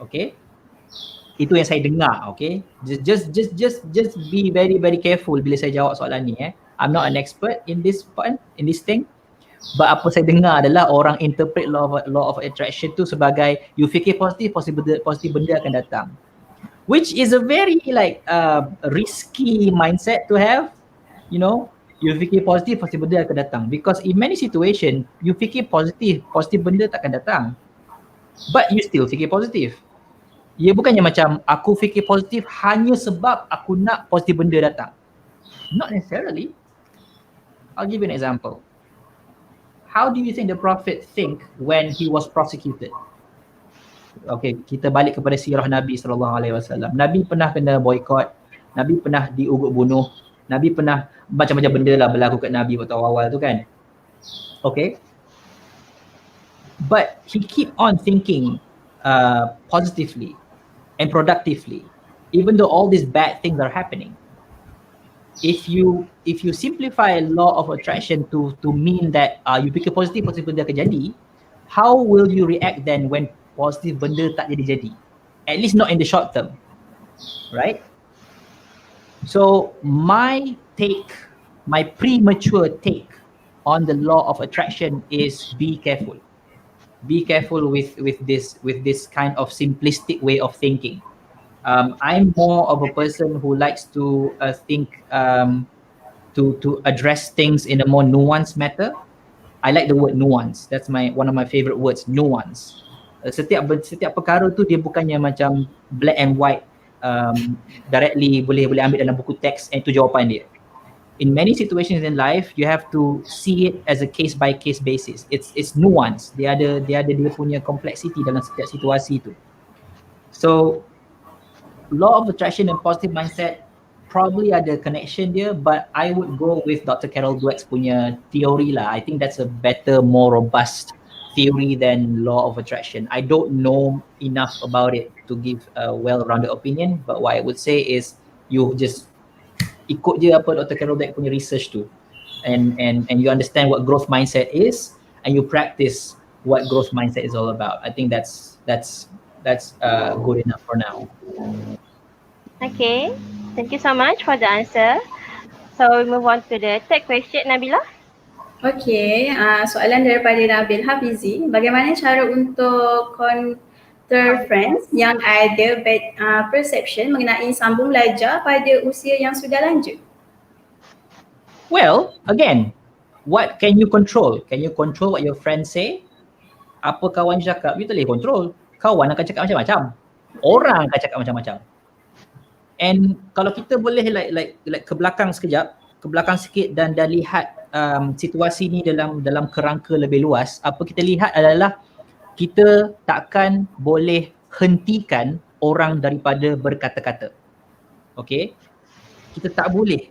Okay? Itu yang saya dengar, okay? Just be very careful bila saya jawab soalan ni. I'm not an expert in this thing. But apa saya dengar adalah orang interpret law of attraction tu sebagai you fikir positif benda akan datang. Which is a very risky mindset to have, you know. You fikir positif benda akan datang. Because in many situation, you fikir positif benda tak akan datang. But you still fikir positif. Ia bukannya macam aku fikir positif hanya sebab aku nak positif benda datang. Not necessarily. I'll give you an example. How do you think the Prophet think when he was prosecuted? Okay, kita balik kepada sirah Nabi SAW. Nabi pernah kena boycott, Nabi pernah diugut bunuh, Nabi pernah macam-macam benda lah berlaku kat Nabi waktu awal tu kan. Okay. But he keep on thinking positively and productively, even though all these bad things are happening. If you simplify law of attraction to mean that you fikir positif benda akan jadi, how will you react then when positif benda tak jadi? At least not in the short term, right? So my premature take on the law of attraction is be careful. Be careful with this kind of simplistic way of thinking. I'm more of a person who likes to think to address things in a more nuanced matter. I like the word nuance. That's one of my favorite words, nuance. Setiap perkara tu dia bukannya macam black and white, directly boleh ambil dalam buku teks and itu jawapan dia. In many situations in life, you have to see it as a case by case basis. It's nuance. Dia ada dia punya complexity dalam setiap situasi tu. So law of attraction and positive mindset probably ada connection dia, but I would go with Dr. Carol Dweck's punya theory lah. I think that's a better, more robust theory than law of attraction. I don't know enough about it to give a well-rounded opinion, but what I would say is you just ikut je apa Dr. Carol Dweck punya research tu, and you understand what growth mindset is, and you practice what growth mindset is all about. I think that's good enough for now. Okay, thank you so much for the answer. So we move on to the third question, Nabila. Okey, soalan daripada Nabil Hafizi. Bagaimana cara untuk counter friends yang ada bad perception mengenai sambung belajar pada usia yang sudah lanjut? Well, again, what can you control? Can you control what your friends say? Apa kawan cakap, you tak boleh control. Kawan akan cakap macam-macam. Orang akan cakap macam-macam. And kalau kita boleh like ke belakang sekejap, ke belakang sikit dan lihat situasi ni dalam kerangka lebih luas, apa kita lihat adalah kita takkan boleh hentikan orang daripada berkata-kata. Okay? Kita tak boleh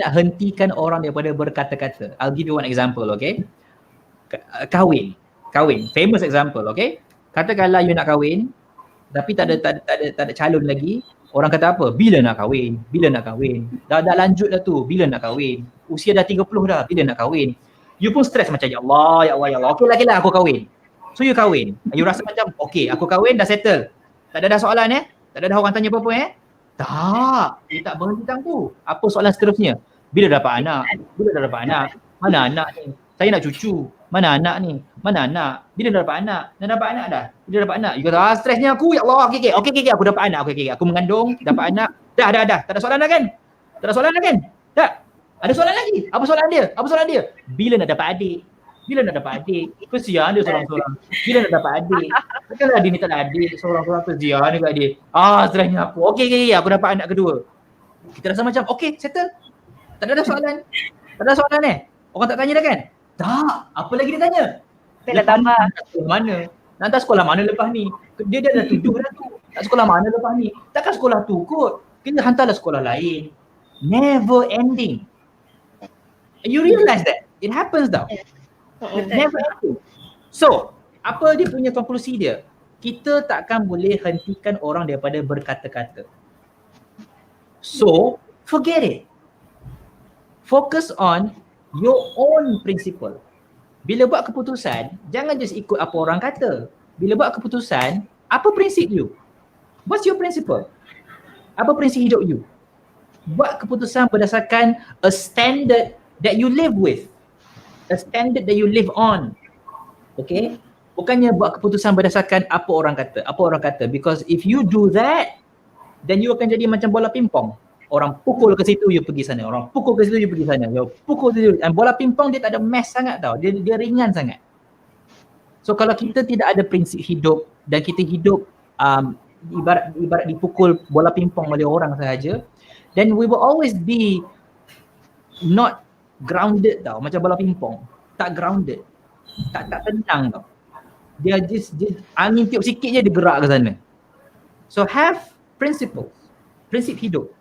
nak hentikan orang daripada berkata-kata. I'll give you one example, okay? Kahwin, famous example, okay? Katakanlah you nak kahwin, tapi tak ada calon lagi. Orang kata apa? Bila nak kahwin? Dah lanjut dah tu, bila nak kahwin? Usia dah 30 dah, bila nak kahwin? You pun stres macam, ya Allah. Okey lah aku kahwin. So you kahwin. You rasa macam, okay, aku kahwin dah settle. Tak ada dah soalan Tak ada dah orang tanya apa-apa Tak. Dia tak berhenti tu. Apa soalan seterusnya? Bila dapat anak? Bila dah dapat anak? Mana anak ni? Saya nak cucu. Mana anak ni? Mana anak? Bila dah dapat anak? Dah dapat anak dah? Bila dapat anak? You kata, stresnya aku, ya Allah, okay, aku dapat anak. Okay, aku mengandung, dapat anak. Dah. Tak ada soalan dah kan? Tak ada soalan dah kan? Tak. Ada soalan lagi. Apa soalan dia? Bila nak dapat adik? Kesian dia seorang-seorang. Bila nak dapat adik? Takkanlah dia ni tak ada adik, seorang-seorang kesian dekat dia. Stresnya aku. Okay, aku dapat anak kedua. Kita rasa macam, okay, settle. Tak ada soalan. Orang tak tanya dah kan? Tak. Apa lagi dia tanya? Nak tambah. Mana? Nak hantar sekolah mana lepas ni? Dia dah 7 dah tu. Nak sekolah mana lepas ni? Takkan sekolah tu kot. Kita hantarlah sekolah lain. Never ending. You realize that? It happens tau. Never ending. So, apa dia punya konklusi dia? Kita takkan boleh hentikan orang daripada berkata-kata. So, forget it. Focus on your own principle. Bila buat keputusan, jangan just ikut apa orang kata. Bila buat keputusan, apa prinsip you? What's your principle? Apa prinsip hidup you? Buat keputusan berdasarkan a standard that you live with. A standard that you live on. Okay? Bukannya buat keputusan berdasarkan apa orang kata. Because if you do that, then you akan jadi macam bola pingpong. Orang pukul ke situ, you pergi sana. Orang pukul ke situ, you pergi sana. You pukul ke situ. Dan bola pingpong dia tak ada mass sangat tau. Dia ringan sangat. So kalau kita tidak ada prinsip hidup dan kita hidup ibarat dipukul bola pingpong oleh orang sahaja, then we will always be not grounded tau. Macam bola pingpong. Tak grounded. Tak tenang tau. Dia just angin tiup sikit je dia gerak ke sana. So have principles. Prinsip hidup.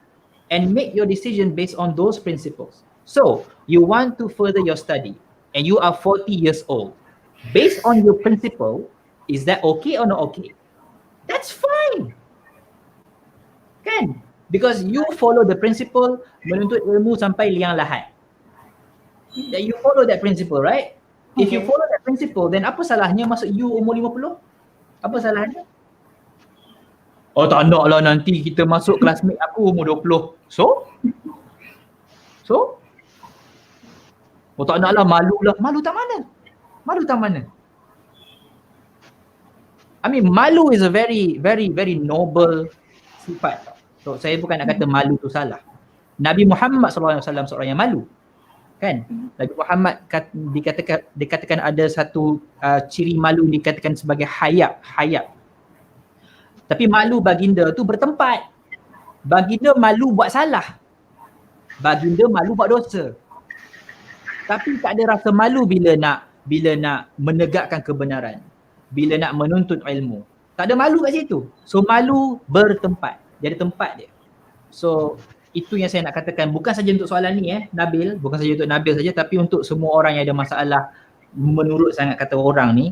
And make your decision based on those principles. So, you want to further your study and you are 40 years old. Based on your principle, is that okay or not okay? That's fine. Kan? Because you follow the principle menuntut ilmu sampai liang lahat. You follow that principle, right? If you follow that principle, then apa salahnya masuk you umur 50? Apa salahnya? Tak nak lah nanti kita masuk classmate aku umur 20. So? Tak nak lah, malu lah. Malu tak mana? I mean, malu is a very, very, very noble sifat. So, saya bukan nak kata malu tu salah. Nabi Muhammad SAW seorang yang malu. Kan? Nabi Muhammad dikatakan ada satu ciri malu dikatakan sebagai hayab. Tapi malu baginda tu bertempat. Baginda malu buat salah. Baginda malu buat dosa. Tapi tak ada rasa malu bila nak menegakkan kebenaran. Bila nak menuntut ilmu. Tak ada malu kat situ. So malu bertempat. Dia ada tempat dia. So itu yang saya nak katakan, bukan saja untuk soalan ni Nabil, bukan saja untuk Nabil saja, tapi untuk semua orang yang ada masalah menurut sangat kata orang ni.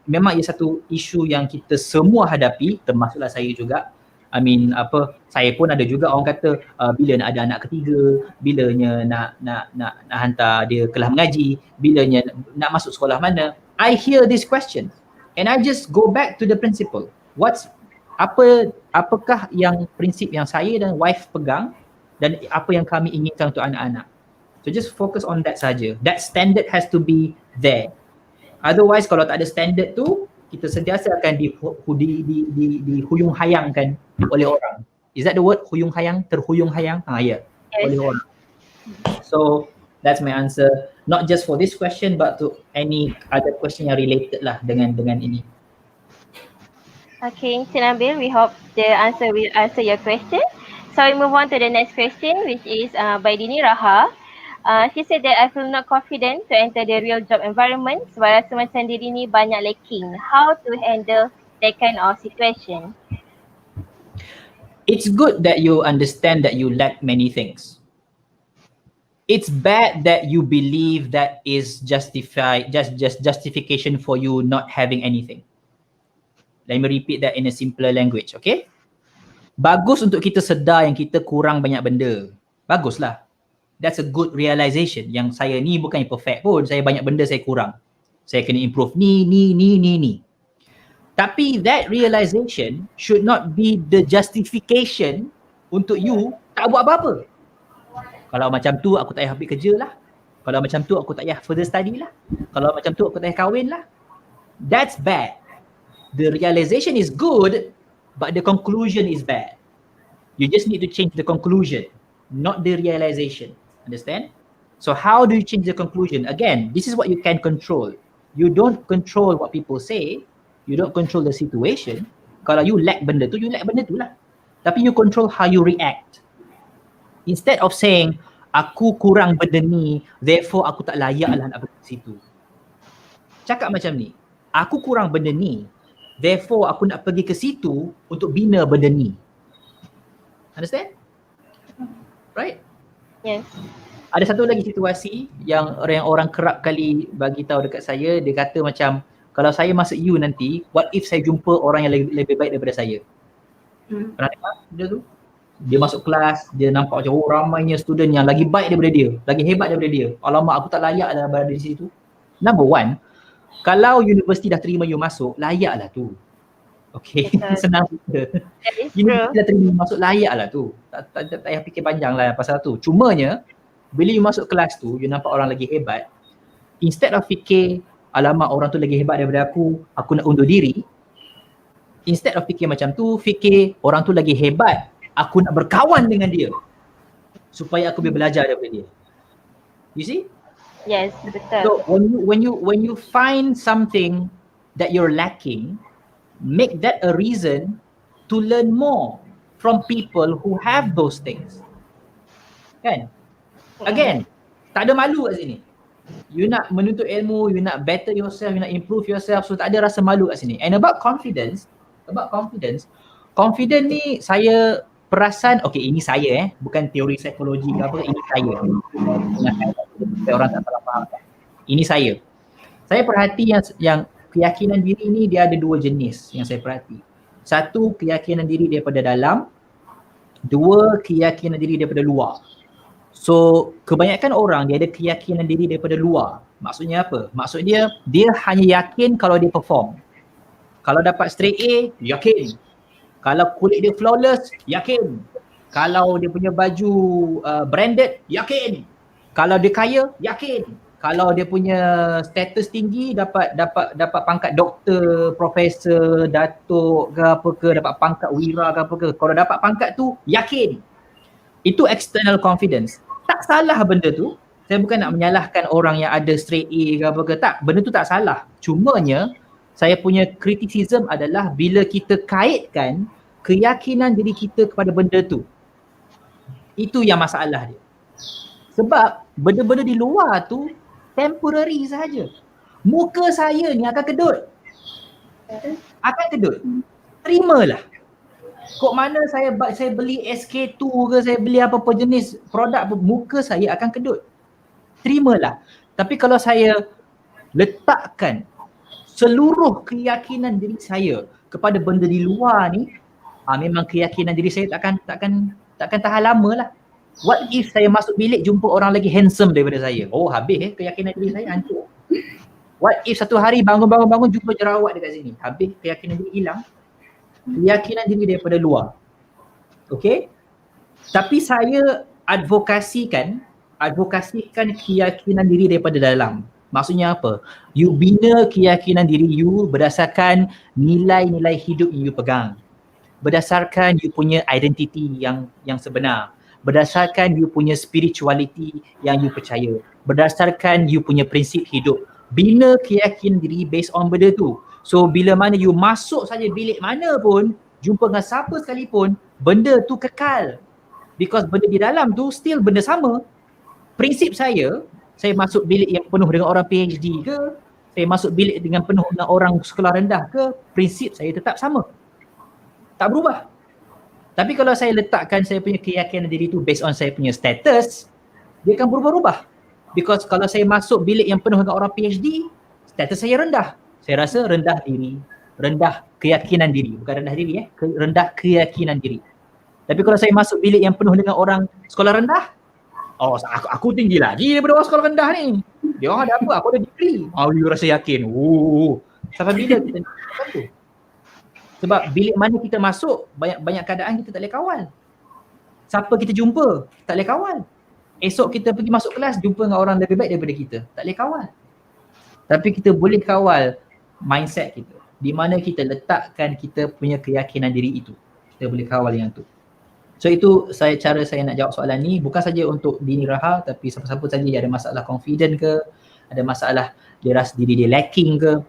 Memang ia satu isu yang kita semua hadapi, termasuklah saya juga. I mean saya pun ada juga orang kata bila nak ada anak ketiga, bilanya nak hantar dia kelas mengaji, bilanya nak masuk sekolah mana. I hear this question and I just go back to the principle. Apakah yang prinsip yang saya dan wife pegang dan apa yang kami inginkan untuk anak-anak. So just focus on that saja. That standard has to be there. Otherwise kalau tak ada standard tu, kita sentiasa akan dihuyung hayangkan oleh orang. Is that the word? Huyung hayang? Terhuyung hayang? Ya. Oleh orang. So that's my answer. Not just for this question but to any other question yang related lah dengan ini. Okay, Encik Nabil, we hope the answer will answer your question. So we move on to the next question, which is by Dini Raha. She said that I feel not confident to enter the real job environment sebab rasa macam diri ni banyak lacking. How to handle that kind of situation? It's good that you understand that you lack many things. It's bad that you believe that is justification for you not having anything. Let me repeat that in a simpler language, okay? Bagus untuk kita sedar yang kita kurang banyak benda. Baguslah. That's a good realization. Yang saya ni bukan perfect pun. Saya banyak benda saya kurang. Saya kena improve ni. Tapi that realization should not be the justification untuk you tak buat apa-apa. Kalau macam tu aku tak payah ambil kerja lah. Kalau macam tu aku tak payah further study lah. Kalau macam tu aku tak payah kahwin lah. That's bad. The realization is good, but the conclusion is bad. You just need to change the conclusion, not the realization. Understand? So how do you change the conclusion? Again, this is what you can control. You don't control what people say. You don't control the situation. Kalau you lack benda tu, you lack benda tu lah. Tapi you control how you react. Instead of saying, aku kurang benda ni, therefore aku tak layak lah nak pergi situ. Cakap macam ni, aku kurang benda ni, therefore aku nak pergi ke situ untuk bina benda ni. Understand? Right? Yes. Ada satu lagi situasi yang orang kerap kali bagi tahu dekat saya, dia kata macam, kalau saya masuk U nanti, what if saya jumpa orang yang lebih baik daripada saya? Pernah dengar benda tu? Dia masuk kelas, dia nampak macam ramainya student yang lagi baik daripada dia, lagi hebat daripada dia. Alamak, aku tak layak lah berada di situ. Number one, kalau universiti dah terima you masuk, layaklah tu. Okay, senang kita. Universiti dah terima masuk, layaklah tu. Tak payah fikir panjang lah pasal tu. Cumanya, bila you masuk kelas tu, you nampak orang lagi hebat, instead of fikir, alamak orang tu lagi hebat daripada aku nak undur diri. Instead of fikir macam tu, fikir orang tu lagi hebat, aku nak berkawan dengan dia supaya aku boleh belajar daripada dia. You see? Yes, betul. So when you find something that you're lacking, make that a reason to learn more from people who have those things. Kan? Again, tak ada malu kat sini. You nak menuntut ilmu, you nak better yourself, you nak improve yourself, so tak ada rasa malu kat sini. And about confidence ni saya perasan, okay ini saya bukan teori psikologi ke apa, ini saya. Orang tak salah faham. Ini saya. Saya perhati yang keyakinan diri ni dia ada dua jenis yang saya perhati. Satu, keyakinan diri daripada dalam. Dua, keyakinan diri daripada luar. So, kebanyakan orang dia ada keyakinan diri daripada luar. Maksudnya apa? Maksudnya dia hanya yakin kalau dia perform. Kalau dapat straight A, yakin. Kalau kulit dia flawless, yakin. Kalau dia punya baju branded, yakin. Kalau dia kaya, yakin. Kalau dia punya status tinggi, dapat pangkat doktor, profesor, datuk ke apa ke, dapat pangkat wira ke apa ke. Kalau dapat pangkat tu, yakin. Itu external confidence. Tak salah benda tu. Saya bukan nak menyalahkan orang yang ada straight A ke apa ke. Tak, benda tu tak salah. Cumanya, saya punya criticism adalah bila kita kaitkan keyakinan diri kita kepada benda tu. Itu yang masalah dia. Sebab benda-benda di luar tu temporary sahaja. Muka saya ni akan kedut. Terimalah. Kok mana saya beli SK2 ke, saya beli apa-apa jenis produk, muka saya akan kedut. Terimalah. Tapi kalau saya letakkan seluruh keyakinan diri saya kepada benda di luar ni, memang keyakinan diri saya takkan tahan lama lah. What if saya masuk bilik jumpa orang lagi handsome daripada saya? Oh, habis keyakinan diri saya hancur. What if satu hari bangun jumpa jerawat dekat sini? Habis keyakinan diri hilang. Keyakinan diri daripada luar. Okay? Tapi saya advokasikan keyakinan diri daripada dalam. Maksudnya apa? You bina keyakinan diri you berdasarkan nilai-nilai hidup yang you pegang. Berdasarkan you punya identity yang sebenar. Berdasarkan you punya spirituality yang you percaya. Berdasarkan you punya prinsip hidup. Bina keyakinan diri based on benda tu. So bila mana you masuk saja bilik mana pun, jumpa dengan siapa sekalipun, benda tu kekal. Because benda di dalam tu still benda sama. Prinsip saya masuk bilik yang penuh dengan orang PhD ke, saya masuk bilik dengan penuh dengan orang sekolah rendah ke, prinsip saya tetap sama. Tak berubah. Tapi kalau saya letakkan saya punya keyakinan diri tu based on saya punya status, dia akan berubah-ubah. Because kalau saya masuk bilik yang penuh dengan orang PhD, status saya rendah. Saya rasa rendah diri, rendah keyakinan diri. Bukan rendah diri rendah keyakinan diri. Tapi kalau saya masuk bilik yang penuh dengan orang sekolah rendah, aku tinggi lagi daripada orang sekolah rendah ni. Dia orang ada apa? Aku ada degree. You rasa yakin. Sampai bila kita nak lakukan tu? Sebab bilik mana kita masuk, banyak keadaan kita tak boleh kawal. Siapa kita jumpa, tak boleh kawal. Esok kita pergi masuk kelas, jumpa dengan orang lebih baik daripada kita. Tak boleh kawal. Tapi kita boleh kawal mindset kita. Di mana kita letakkan kita punya keyakinan diri itu. Kita boleh kawal yang tu. So itu cara saya nak jawab soalan ni. Bukan saja untuk dini raha, tapi siapa-siapa saja yang ada masalah confident ke, ada masalah dia rasa diri dia lacking ke,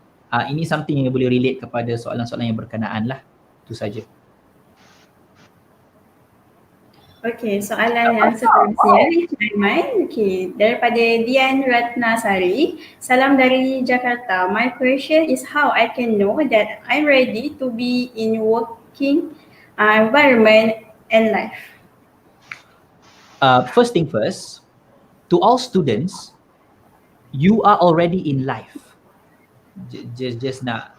ini something yang boleh relate kepada soalan-soalan yang berkenaan lah. Itu saja. Okey, soalan yang seterusnya Aiman. Okey, daripada Dian Ratnasari. Salam dari Jakarta. My question is how I can know that I'm ready to be in working environment and life. First thing first, to all students, you are already in life. Just nak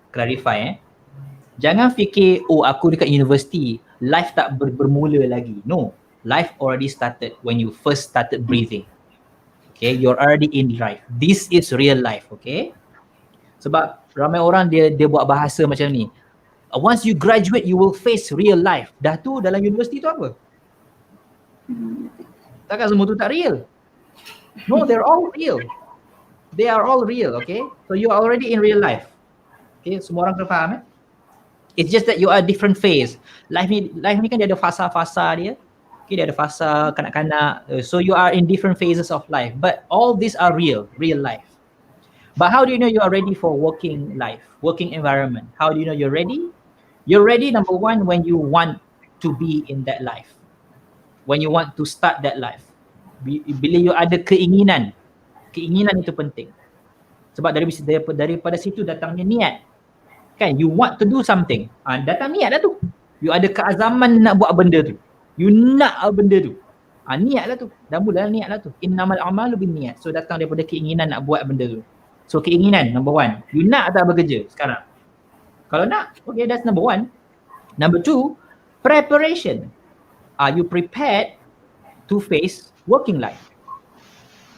clarify. Jangan fikir, aku dekat universiti, life tak bermula lagi. No, life already started when you first started breathing. Okay, you're already in life. This is real life, okay? Sebab ramai orang dia buat bahasa macam ni. Once you graduate, you will face real life. Dah tu dalam universiti tu apa? Takkan semua tu tak real? No, they're all real. They are all real, okay? So you are already in real life. Okay, semua orang kena faham It's just that you are different phase. Life ni kan dia ada fasa-fasa dia. Okay, dia ada fasa kanak-kanak. So you are in different phases of life. But all these are real life. But how do you know you are ready for working life, working environment? How do you know you're ready? You're ready, number one, when you want to be in that life. When you want to start that life. Bila you ada keinginan itu penting. Sebab daripada situ datangnya niat. Kan, you want to do something. Datang niat lah tu. You ada keazaman nak buat benda tu. You nak benda tu. Niat lah tu. Dah mula niat lah tu. Innamal a'malu binniyat. So datang daripada keinginan nak buat benda tu. So keinginan, number one. You nak tak bekerja sekarang? Kalau nak, okay, that's number one. Number two, preparation. Are you prepared to face working life?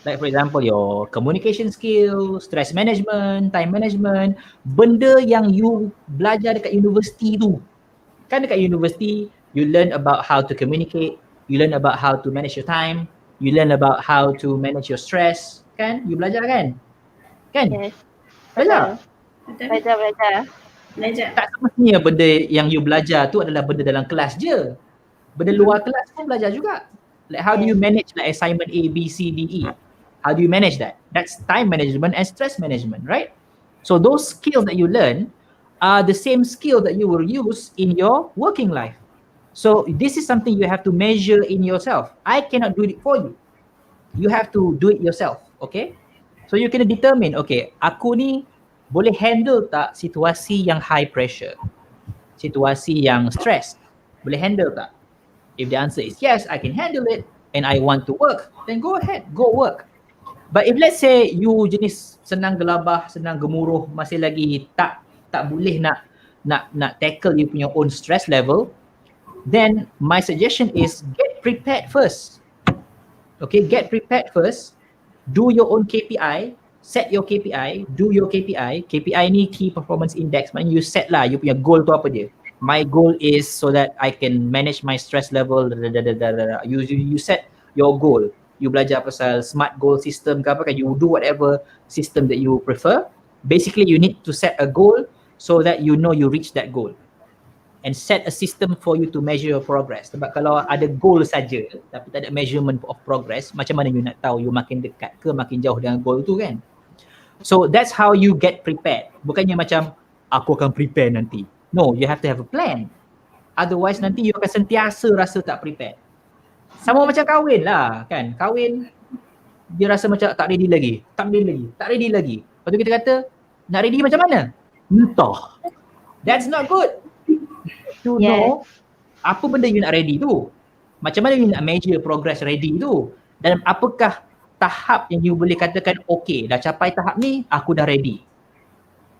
Like for example, your communication skill, stress management, time management, benda yang you belajar dekat universiti tu. Kan dekat universiti, you learn about how to communicate, you learn about how to manage your time, you learn about how to manage your stress, kan? You belajar kan? Kan? Yes. Belajar? Belajar. Tak semestinya benda yang you belajar tu adalah benda dalam kelas je. Benda luar kelas pun belajar juga. Like how do you manage like assignment A, B, C, D, E? How do you manage that? That's time management and stress management, right? So those skills that you learn are the same skill that you will use in your working life. So this is something you have to measure in yourself. I cannot do it for you. You have to do it yourself, okay? So you can determine, okay, aku ni boleh handle tak situasi yang high pressure? Situasi yang stress? Boleh handle tak? If the answer is yes, I can handle it and I want to work, then go ahead, go work. But if let's say you jenis senang gelabah, senang gemuruh, masih lagi tak boleh nak tackle you punya own stress level, then my suggestion is get prepared first. Okay, get prepared first. Do your own KPI, set your KPI, do your KPI. KPI ni key performance index, maknanya you set lah you punya goal tu apa dia. My goal is so that I can manage my stress level. You set your goal. You belajar pasal smart goal system ke apa kan, you do whatever system that you prefer. Basically you need to set a goal so that you know you reach that goal. And set a system for you to measure your progress. Sebab kalau ada goal saja tapi tak ada measurement of progress, macam mana you nak tahu you makin dekat ke makin jauh dengan goal tu kan? So that's how you get prepared. Bukannya macam aku akan prepare nanti. No, you have to have a plan. Otherwise nanti you akan sentiasa rasa tak prepared. Sama macam kahwin lah kan. Kahwin dia rasa macam tak ready lagi. Lepas tu kita kata nak ready macam mana? Entah. That's not good. To know apa benda you nak ready tu. Macam mana you nak measure progress ready tu. Dan apakah tahap yang you boleh katakan okay, dah capai tahap ni, aku dah ready.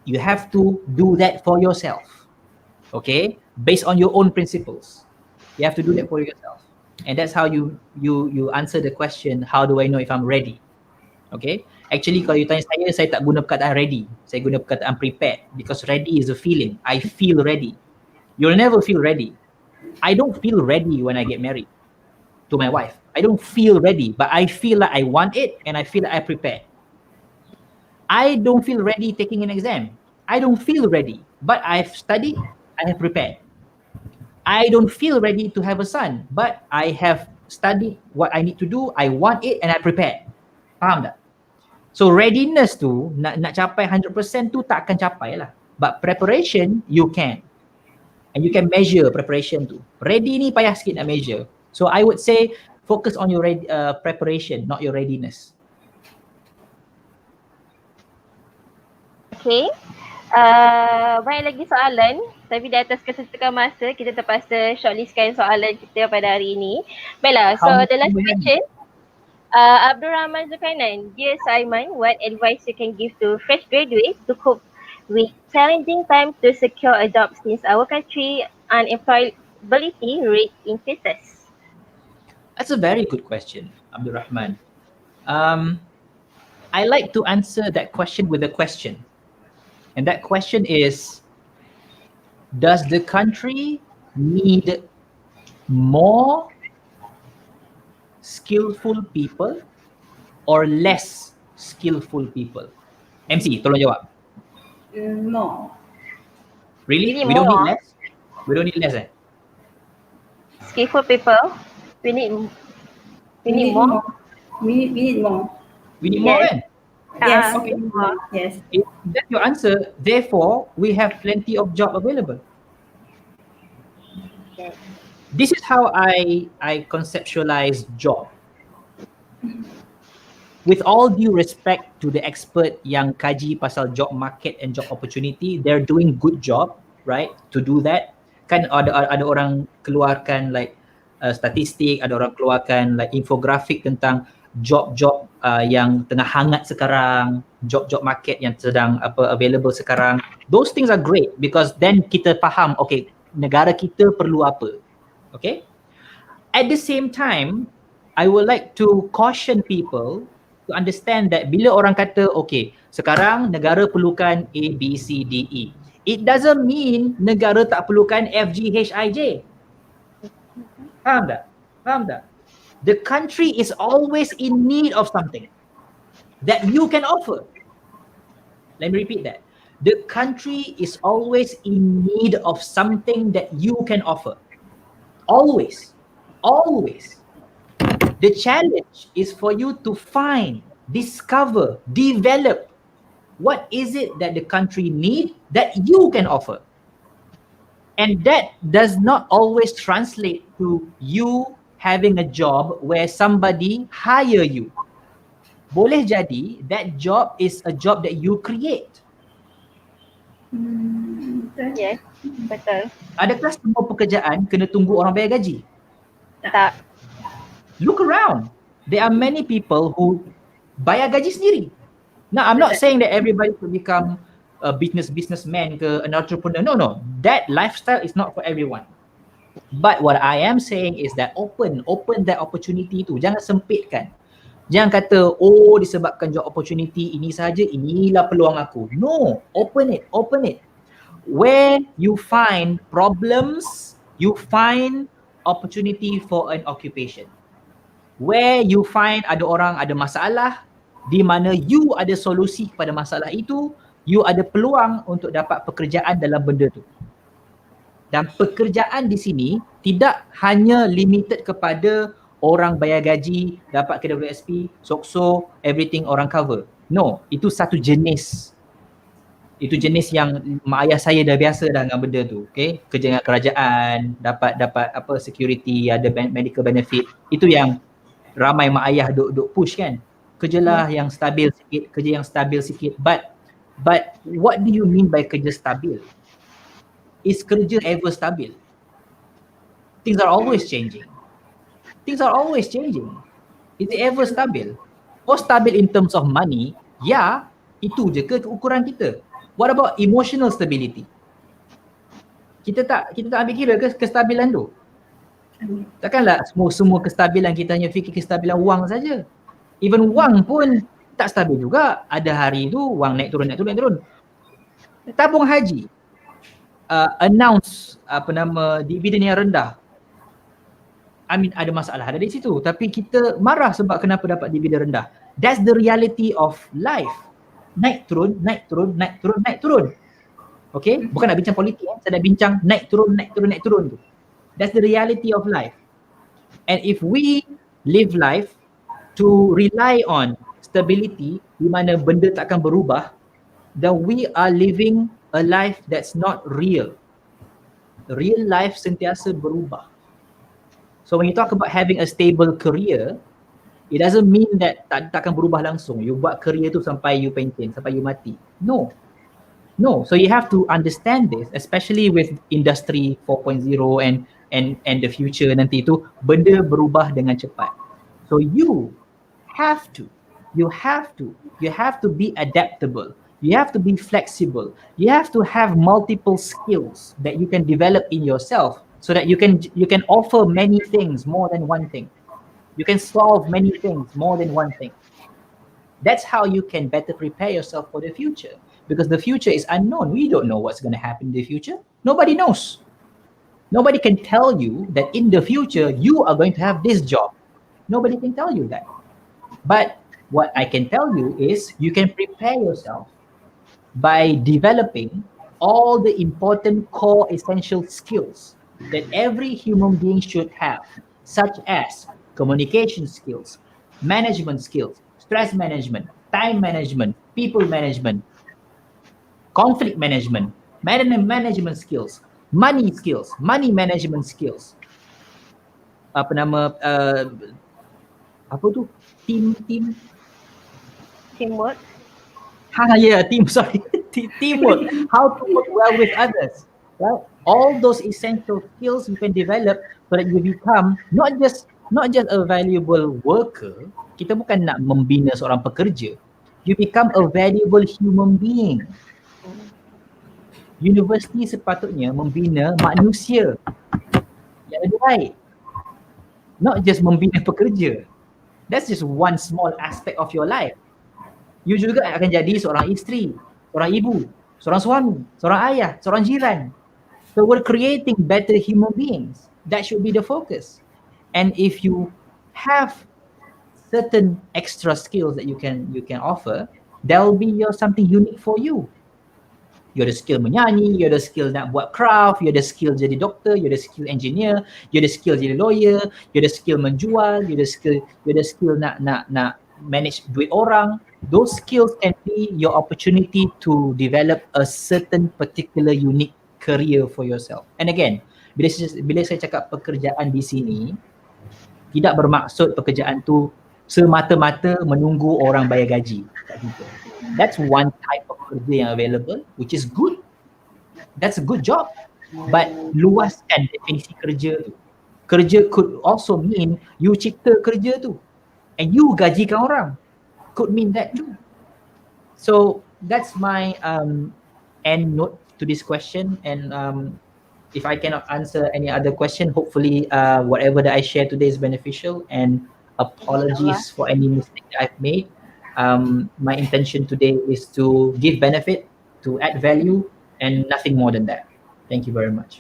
You have to do that for yourself. Okay? Based on your own principles. You have to do that for yourself. And that's how you answer the question, how do I know if I'm ready? Okay? Actually kalau you tanya saya tak guna perkataan ready. Saya guna perkataan prepared because ready is a feeling. I feel ready. You'll never feel ready. I don't feel ready when I get married to my wife. I don't feel ready, but I feel like I want it and I feel like I prepared. I don't feel ready taking an exam. I don't feel ready, but I've studied, I have prepared. I don't feel ready to have a son, but I have studied what I need to do, I want it and I prepared. Faham tak? So readiness tu, nak capai 100% tu tak akan capai lah. But preparation, you can. And you can measure preparation tu. Ready ni payah sikit nak measure. So I would say, focus on your preparation, not your readiness. Okay. Banyak lagi soalan, tapi di atas kesesakan masa, kita terpaksa shortlistkan soalan kita pada hari ini. Baiklah, so the last question. Abdul Rahman Zulkarnain, dear Simon, what advice you can give to fresh graduates to cope with challenging times to secure a job since our country unemployability rate increases? That's a very good question, Abdul Rahman. I like to answer that question with a question. And that question is, does the country need more skillful people or less skillful people? MC, tolong jawab. More. Really? Really We don't more. need less? We don't need less Skillful people, we need more. We need more. We need more Yes. kan? Yes. Okay. Yes. If that's your answer, therefore, we have plenty of job available. Okay. This is how I conceptualize job. With all due respect to the expert yang kaji pasal job market and job opportunity, they're doing good job, right? To do that, kan ada orang keluarkan like statistik, ada orang keluarkan like infografik tentang job-job yang tengah hangat sekarang, job-job market yang sedang available sekarang. Those things are great because then kita faham, okay, negara kita perlu apa. Okay? At the same time, I would like to caution people to understand that bila orang kata, okay, sekarang negara perlukan A, B, C, D, E. It doesn't mean negara tak perlukan F, G, H, I, J. Faham tak? Faham tak? The country is always in need of something that you can offer. Let me repeat that. The country is always in need of something that you can offer. Always. Always. The challenge is for you to find, discover, develop what is it that the country needs that you can offer. And that does not always translate to you having a job where somebody hire you. Boleh jadi that job is a job that you create. Yes, betul. Adakah semua pekerjaan kena tunggu orang bayar gaji? Tak. Look around. There are many people who bayar gaji sendiri. Now, I'm not saying that everybody should become a businessman ke an entrepreneur. No. That lifestyle is not for everyone. But what I am saying is that open that opportunity tu. Jangan sempitkan. Jangan kata, oh disebabkan job opportunity ini sahaja, inilah peluang aku. No, open it. Where you find problems, you find opportunity for an occupation. Where you find ada orang ada masalah, di mana you ada solusi kepada masalah itu, you ada peluang untuk dapat pekerjaan dalam benda tu. Dan pekerjaan di sini tidak hanya limited kepada orang bayar gaji, dapat KWSP, sokso, everything orang cover. No, itu satu jenis. Itu jenis yang mak ayah saya dah biasa dah dengan benda tu, okay? Kerja dengan kerajaan, dapat apa security, ada medical benefit. Itu yang ramai mak ayah duk push kan. Kerjalah yang stabil sikit, But what do you mean by kerja stabil? Is kerja ever stabil? Things are always changing. Is it ever stabil? Or stabil in terms of money? Ya, itu je ke ukuran kita. What about emotional stability? Kita tak ambil kira ke kestabilan tu? Takkanlah semua kestabilan kita hanya fikir kestabilan wang saja. Even wang pun Tak stabil juga. Ada hari tu wang naik turun. Tabung haji announce dividen yang rendah. Ada masalah ada di situ, tapi kita marah sebab kenapa dapat dividen rendah. That's the reality of life. Naik turun. Okay, bukan nak bincang politik, saya nak bincang naik turun tu. That's the reality of life. And if we live life to rely on stability, di mana benda takkan berubah, then we are living a life that's not real. Real life sentiasa berubah. So when you talk about having a stable career, it doesn't mean that takkan berubah langsung. You buat career tu sampai you pension, sampai you mati. No. So you have to understand this, especially with industry 4.0 and the future nanti tu, benda berubah dengan cepat. So you have to be adaptable. You have to be flexible. You have to have multiple skills that you can develop in yourself so that you can offer many things more than one thing. You can solve many things more than one thing. That's how you can better prepare yourself for the future, because the future is unknown. We don't know what's going to happen in the future. Nobody knows. Nobody can tell you that in the future you are going to have this job. Nobody can tell you that. But what I can tell you is you can prepare yourself by developing all the important core essential skills that every human being should have, such as communication skills, management skills, stress management, time management, people management, conflict management, management skills, money management skills, Teamwork. Teamwork. How to work well with others, right? All those essential skills you can develop so that you become not just a valuable worker. Kita bukan nak membina seorang pekerja. You become a valuable human being. Universiti sepatutnya membina manusia yang lebih baik, not just membina pekerja. That's just one small aspect of your life. You juga akan jadi seorang isteri, seorang ibu, seorang suami, seorang ayah, seorang jiran. So we're creating better human beings. That should be the focus. And if you have certain extra skills that you can offer, there will be something unique for you. You ada skill menyanyi, you ada skill nak buat craft, you ada skill jadi doktor, you ada skill engineer, you ada skill jadi lawyer, you ada skill menjual, you ada skill nak manage duit orang. Those skills can be your opportunity to develop a certain particular unique career for yourself. And again, bila saya cakap pekerjaan di sini, tidak bermaksud pekerjaan tu semata-mata menunggu orang bayar gaji. That's one type of kerja yang available, which is good. That's a good job. But luaskan definisi kerja tu. Kerja could also mean you cipta kerja tu and you gajikan orang. Could mean that too. So that's my end note to this question. And if I cannot answer any other question, hopefully whatever that I share today is beneficial, and apologies for any mistake that I've made. My intention today is to give benefit, to add value, and nothing more than that. Thank you very much.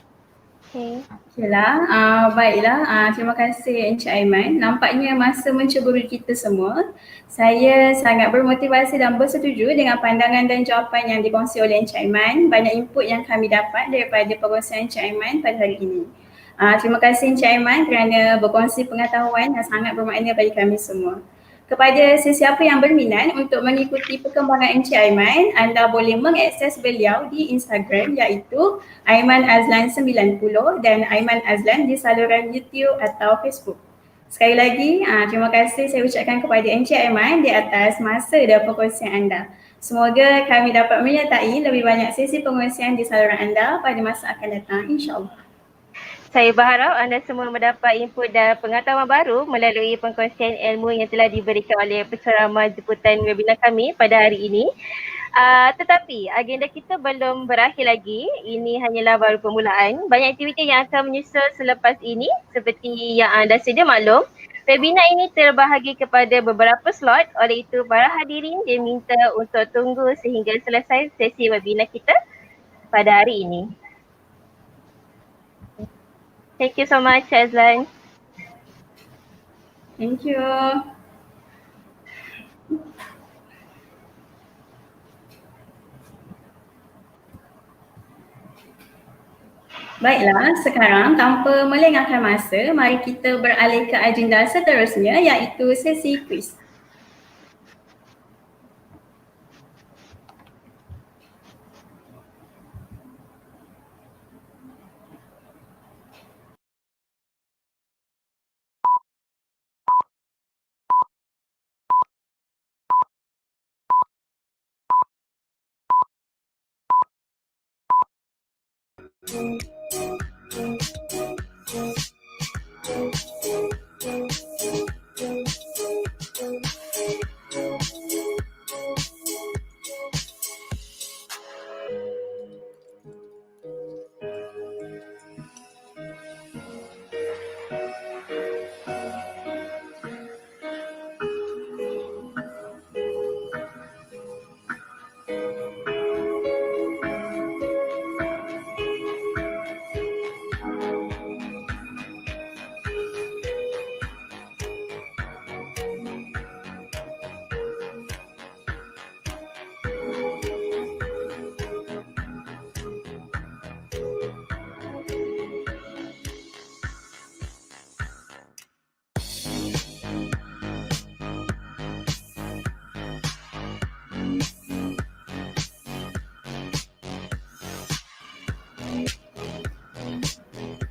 Okeylah, baiklah. Terima kasih Encik Aiman. Nampaknya masa menceburi kita semua. Saya sangat bermotivasi dan bersetuju dengan pandangan dan jawapan yang dikongsi oleh Encik Aiman. Banyak input yang kami dapat daripada perkongsian Encik Aiman pada hari ini. Terima kasih Encik Aiman kerana berkongsi pengetahuan yang sangat bermakna bagi kami semua. Kepada sesiapa yang berminat untuk mengikuti perkembangan Encik Aiman, anda boleh mengakses beliau di Instagram iaitu Aiman Azlan 90 dan Aiman Azlan di saluran YouTube atau Facebook. Sekali lagi, terima kasih saya ucapkan kepada Encik Aiman di atas masa dan perkongsian anda. Semoga kami dapat menyertai lebih banyak sesi pengongsian di saluran anda pada masa akan datang, insya-Allah. Saya berharap anda semua mendapat input dan pengetahuan baru melalui pengkongsian ilmu yang telah diberikan oleh penceramah jemputan webinar kami pada hari ini. Tetapi agenda kita belum berakhir lagi. Ini hanyalah baru permulaan. Banyak aktiviti yang akan menyusul selepas ini seperti yang anda sedia maklum. Webinar ini terbahagi kepada beberapa slot, oleh itu para hadirin diminta untuk tunggu sehingga selesai sesi webinar kita pada hari ini. Thank you so much, Azlan. Thank you. Baiklah, sekarang tanpa melengahkan masa, mari kita beralih ke agenda seterusnya iaitu sesi kuis.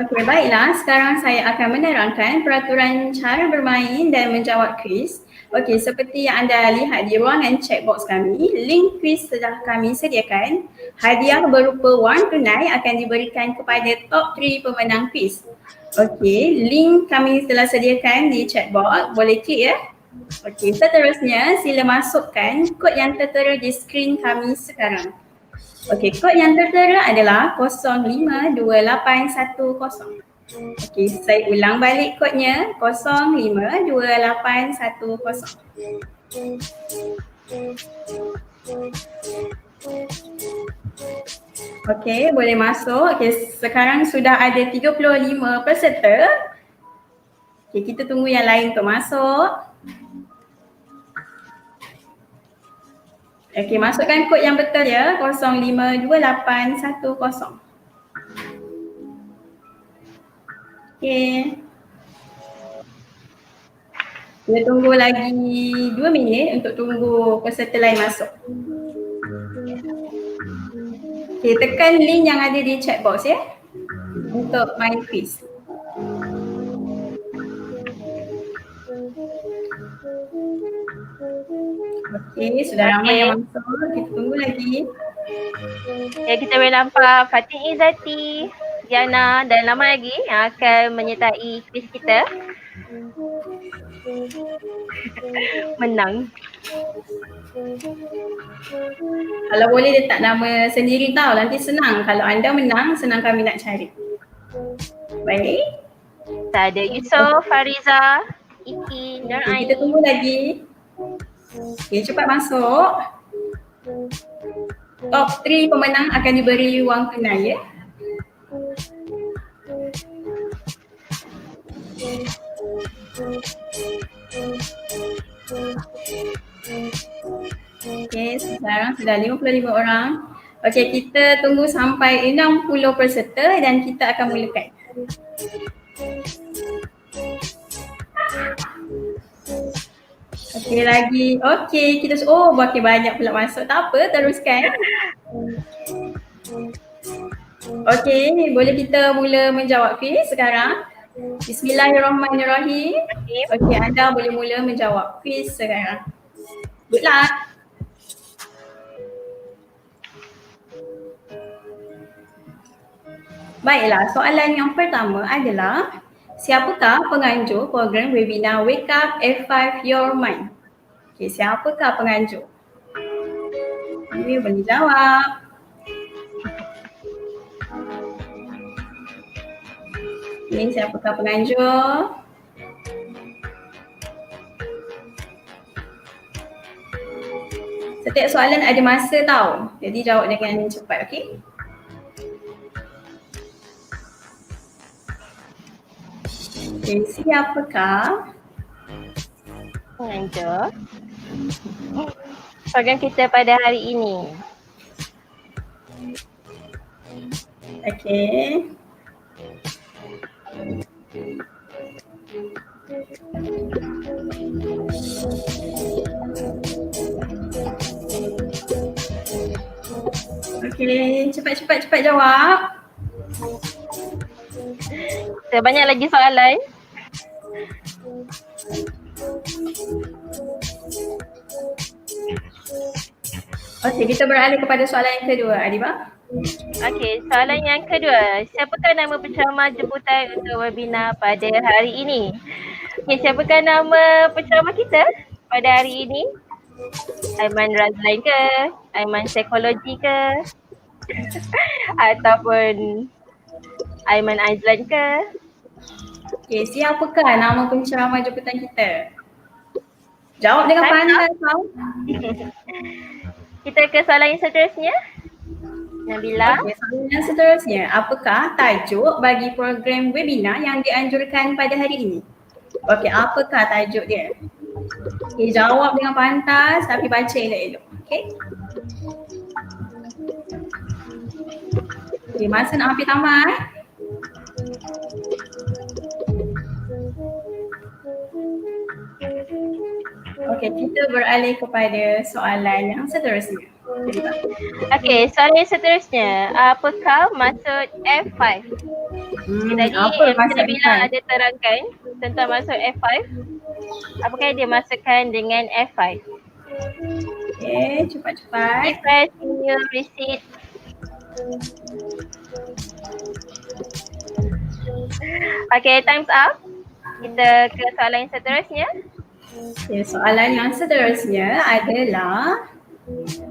Okey, baiklah. Sekarang saya akan menerangkan peraturan cara bermain dan menjawab kuis. Okey, seperti yang anda lihat di ruangan chat box kami, link kuis telah kami sediakan. Hadiah berupa wang tunai akan diberikan kepada top 3 pemenang kuis. Okey, link kami telah sediakan di chat box. Boleh klik ya. Okey, seterusnya sila masukkan kod yang tertera di skrin kami sekarang. Okey, kod yang tertera adalah 052810. Okey, saya ulang balik kodnya 052810. Okey, boleh masuk. Okey, sekarang sudah ada 35 peserta. Okey, kita tunggu yang lain untuk masuk. Okey, masukkan kod yang betul ya, 052810. Okey. Kita tunggu lagi 2 minit untuk tunggu peserta lain masuk. Okey, tekan link yang ada di chat box ya untuk main quiz. Okey, sudah ramai yang masuk. Kita tunggu lagi. Ya, kita boleh nampak Fatin Izzati, Diana dan lama lagi yang akan menyertai kuis kita. Menang. Kalau boleh letak nama sendiri tau, nanti senang. Kalau anda menang, senang kami nak cari. Baik. Kita ada Yusof, Faaiza, Iki, Nur Okay, Aini. kita tunggu lagi. Okay, cepat masuk. Top 3 pemenang akan diberi wang tunai ya. Okay, sekarang sudah 55 orang. Okay, kita tunggu sampai 60 peserta dan kita akan mulakan. Okay, lagi. Okay, kita makin banyak pula masuk. Tak apa, teruskan. Okay, boleh kita mula menjawab kuis sekarang. Bismillahirrahmanirrahim. Okay, anda boleh mula menjawab kuis sekarang. Good luck. Baiklah, soalan yang pertama adalah siapakah penganjur program webinar Wake Up F5 Your Mind? Okay, siapakah penganjur? Boleh jawab. Ini siapakah penganjur? Setiap soalan ada masa tau. Jadi jawab dengan cepat, okey? Okay, siapakah? Lanjut. Program kita pada hari ini. Okey. Okey, cepat jawab. Banyak lagi soalan. Okey, kita beralih kepada soalan yang kedua, Adiba. Okey, soalan yang kedua. Siapakah nama penceramah jemputan untuk webinar pada hari ini? Okey, siapakah nama penceramah kita pada hari ini? Aiman Razlan ke? Aiman Psikologi ke? Ataupun Aiman Aizlan ke? Okey, siapakah nama penceramah jemputan kita? Jawab dengan pandai tau. Kita ke soalan yang seterusnya. Nabila. Okey, soalan yang seterusnya. Apakah tajuk bagi program webinar yang dianjurkan pada hari ini? Okey, apakah tajuk dia? Okey, jawab dengan pantas tapi baca elok-elok. Okey? Okey, masa nak hampir tamat. Okey, kita beralih kepada soalan yang seterusnya. Okey, soalan yang seterusnya. Apakah maksud F5? Tadi apa maksud Nabila F5? ada terangkan tentang maksud F5. Apakah dia maksudkan dengan F5? Okey, cepat-cepat. Press new receipt. Okey, time's up. Kita ke soalan yang seterusnya. Okay, soalan yang seterusnya adalah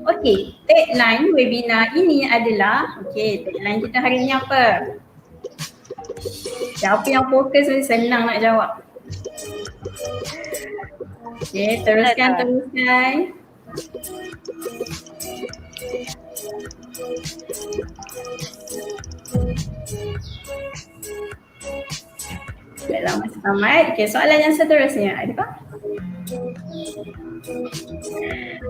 okey, tagline webinar ini adalah tagline kita hari ini apa? Siapa yang fokus ni senang nak jawab. Okey, teruskan. Baiklah, masa tamat. Okey, soalan yang seterusnya. Ada apa?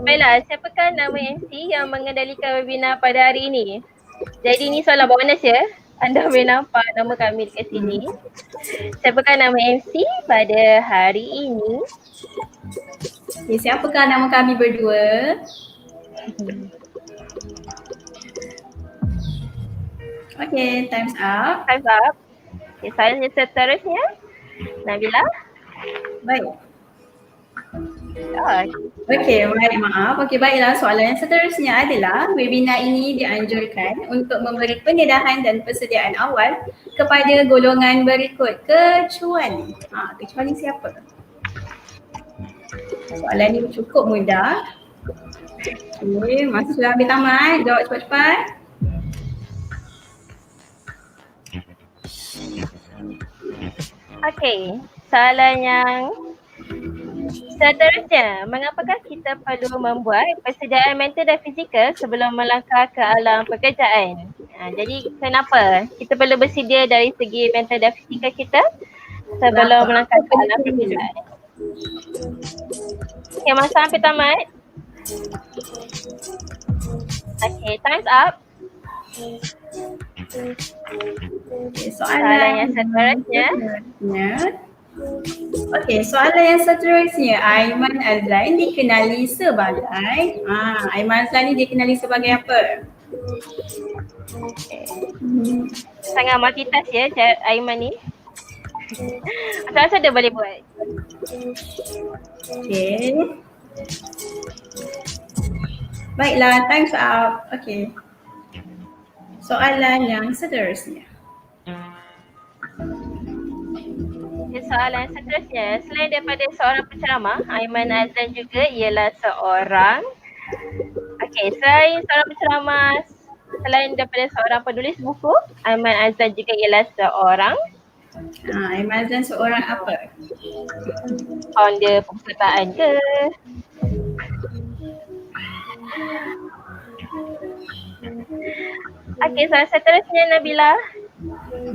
Baiklah, siapakah nama MC yang mengendalikan webinar pada hari ini? Jadi ni soalan bonus ya. Anda boleh nampak nama kami dekat sini. Siapakah nama MC pada hari ini? Okay, siapakah nama kami berdua? Okay, time's up. Time's up. Okay, soalan yang seterusnya. Nabila. Baik. Okay. Baik, maaf. Okey, baiklah, soalan yang seterusnya adalah webinar ini dianjurkan untuk memberi pendedahan dan persediaan awal kepada golongan berikut kecuali. Kecuali siapa? Soalan ni cukup mudah. Okey, masa sudah habis tamat. Jawab cepat-cepat. Okey, soalan yang seterusnya, mengapakah kita perlu membuat persediaan mental dan fizikal sebelum melangkah ke alam pekerjaan? Jadi kenapa kita perlu bersedia dari segi mental dan fizikal kita sebelum melangkah ke alam pekerjaan? Okay, masa hampir tamat. Okay, time's up. Okay, soalan yang seterusnya. Okey, soalan yang seterusnya, Aiman Azlan dikenali sebagai Aiman Azlan ni dikenali sebagai apa? Sangat multitask ya Aiman ni. Asal-asal dia boleh buat. Okey. Baiklah, time's up. Okey. Soalan yang seterusnya. Soalan seterusnya, selain daripada seorang penceramah, Aiman Azlan juga ialah seorang selain seorang penceramah, selain daripada seorang penulis buku, Aiman Azlan juga ialah seorang Aiman Azlan seorang apa? Founder perpustakaan ke? Okey, soalan seterusnya Nabila.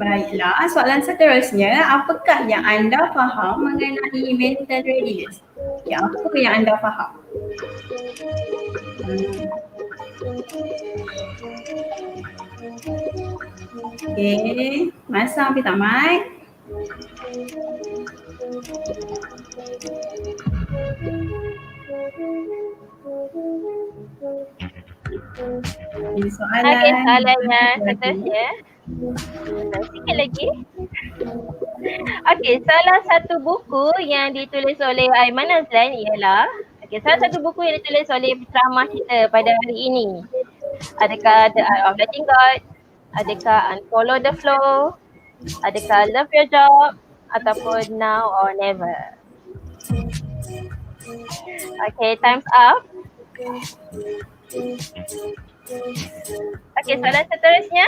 Baiklah, soalan seterusnya, apakah yang anda faham mengenai mental readiness? Okay, apa yang anda faham? Okay, masa hampir tamat. Ini soalan. Okey, soalannya seterusnya. Sikit lagi. Okey, salah satu buku yang ditulis oleh Aiman Azlan ialah salah satu buku yang ditulis oleh penceramah kita pada hari ini. Adakah The Art of Letting God? Adakah Unfollow the Flow? Adakah Love Your Job? Ataupun Now or Never? Okay, time's up. Okay, soalan seterusnya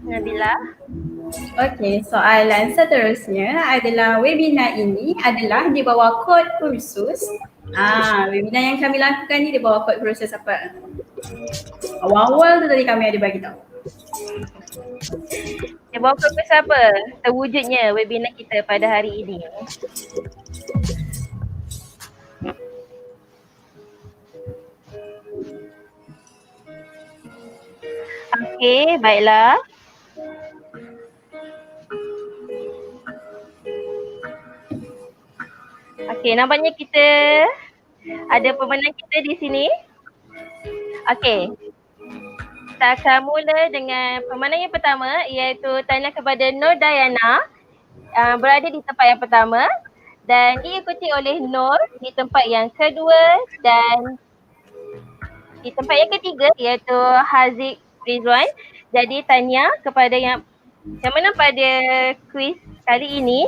Nabila. Okey, soalan seterusnya adalah webinar ini adalah di bawah kod kursus. Webinar yang kami lakukan ni di bawah kod kursus apa? Awal-awal tu tadi kami ada bagi tahu. Dia bawa kursus apa? Terwujudnya webinar kita pada hari ini. Okey, baiklah. Okey, nampaknya kita ada pemenang kita di sini. Okey. Kita akan mula dengan pemenang yang pertama iaitu tanya kepada Nur Dayana berada di tempat yang pertama dan diikuti oleh Nur di tempat yang kedua dan di tempat yang ketiga iaitu Haziq Rizwan. Jadi tanya kepada yang menang pada kuis kali ini,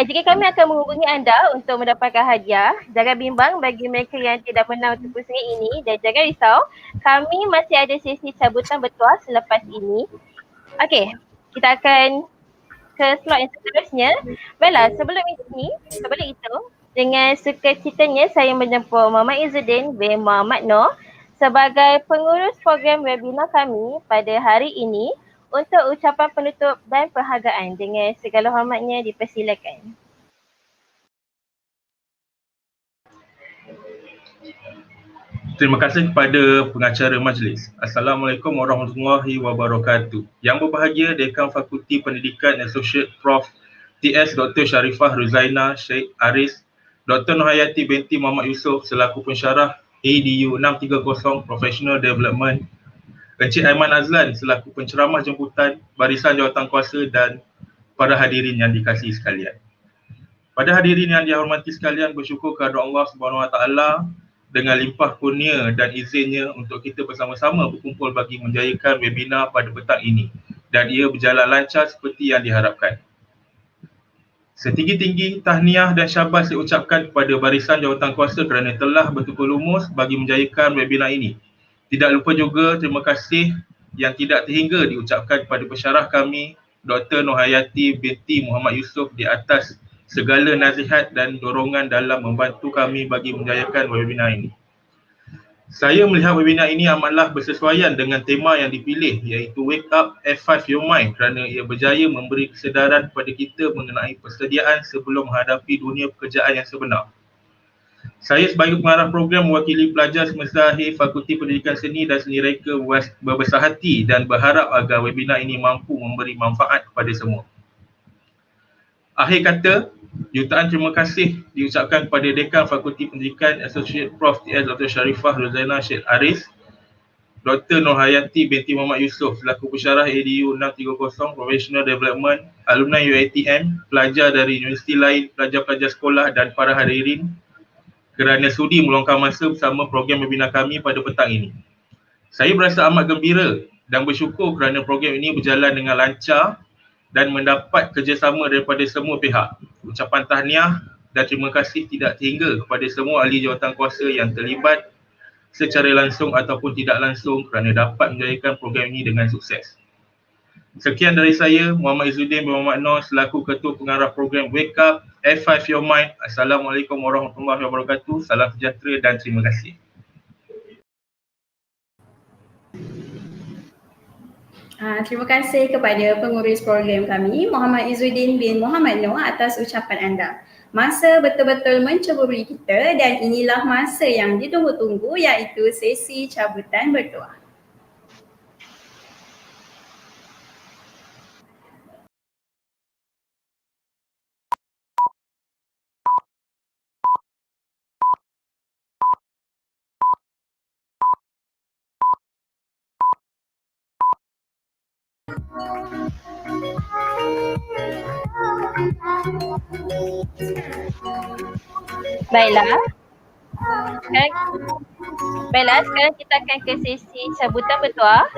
AJK kami akan menghubungi anda untuk mendapatkan hadiah. Jangan bimbang bagi mereka yang tidak menang untuk pusingan ini dan jangan risau, kami masih ada sesi cabutan bertuah selepas ini. Okey, kita akan ke slot yang seterusnya. Baiklah, sebelum itu, dengan sukacitanya saya menjemput Muhammad Izzuddin bin Muhammad Noor sebagai pengurus program webinar kami pada hari ini untuk ucapan penutup dan penghargaan. Dengan segala hormatnya dipersilakan. Terima kasih kepada pengacara majlis. Assalamualaikum warahmatullahi wabarakatuh. Yang berbahagia Dekan Fakulti Pendidikan Associate Prof. TS Dr. Sharifah Ruzaina Sheikh Aris, Dr. Dihatiku binti Muhammad Yusof selaku pensyarah ADU 630 Professional Development, Encik Aiman Azlan selaku penceramah jemputan, barisan jawatankuasa dan para hadirin yang dikasihi sekalian. Pada hadirin yang dihormati sekalian, bersyukur kepada Allah SWT dengan limpah kurnia dan izinnya untuk kita bersama-sama berkumpul bagi menjayakan webinar pada petang ini dan ia berjalan lancar seperti yang diharapkan. Setinggi-tinggi tahniah dan syabas saya ucapkan kepada barisan jawatankuasa kerana telah betul-betul lumus bagi menjayakan webinar ini. Tidak lupa juga terima kasih yang tidak terhingga diucapkan kepada pensyarah kami Dr. Dihatiku binti Muhammad Yusof di atas segala nasihat dan dorongan dalam membantu kami bagi menjayakan webinar ini. Saya melihat webinar ini amatlah bersesuaian dengan tema yang dipilih iaitu Wake Up F5 Your Mind kerana ia berjaya memberi kesedaran kepada kita mengenai persediaan sebelum menghadapi dunia pekerjaan yang sebenar. Saya sebagai pengarah program mewakili pelajar semester akhir Fakulti Pendidikan Seni dan Seni Reka berbesar hati dan berharap agar webinar ini mampu memberi manfaat kepada semua. Akhir kata, jutaan terima kasih diucapkan kepada Dekan Fakulti Pendidikan Associate Prof. TS Dr. Sharifah Ruzaina Sheikh Aris, Dr. Dihatiku binti Muhammad Yusof selaku pensyarah ADU 630 Professional Development, alumni UiTM, pelajar dari universiti lain, pelajar-pelajar sekolah dan para hadirin kerana sudi meluangkan masa bersama program webinar kami pada petang ini. Saya berasa amat gembira dan bersyukur kerana program ini berjalan dengan lancar dan mendapat kerjasama daripada semua pihak. Ucapan tahniah dan terima kasih tidak terhingga kepada semua ahli jawatankuasa yang terlibat secara langsung ataupun tidak langsung kerana dapat menjayakan program ini dengan sukses. Sekian dari saya, Muhammad Izzuddin bin Muhammad Noor selaku Ketua Pengarah Program Wake Up F5 Your Mind. Assalamualaikum warahmatullahi wabarakatuh. Salam sejahtera dan terima kasih. Terima kasih kepada pengurus program kami, Muhammad Izzuddin bin Muhammad Noor atas ucapan anda. Masa betul-betul menceburi kita dan inilah masa yang ditunggu-tunggu iaitu sesi cabutan bertuah. Baiklah. Sekarang kita akan ke sesi cabutan bertuah.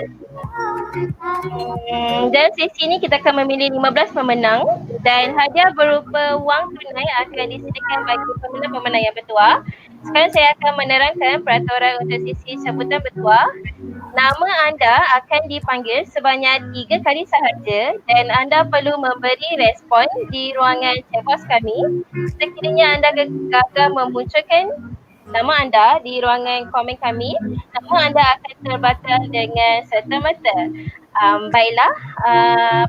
Dan sesi ini kita akan memilih 15 pemenang dan hadiah berupa wang tunai akan disediakan bagi pemenang-pemenang yang bertuah. Sekarang saya akan menerangkan peraturan untuk sesi cabutan bertuah. Nama anda akan dipanggil sebanyak 3 kali sahaja dan anda perlu memberi respon di ruangan chat box kami. Sekiranya anda gagal memunculkan nama anda di ruangan komen kami, nama anda akan terbatal dengan serta-merta. Baiklah,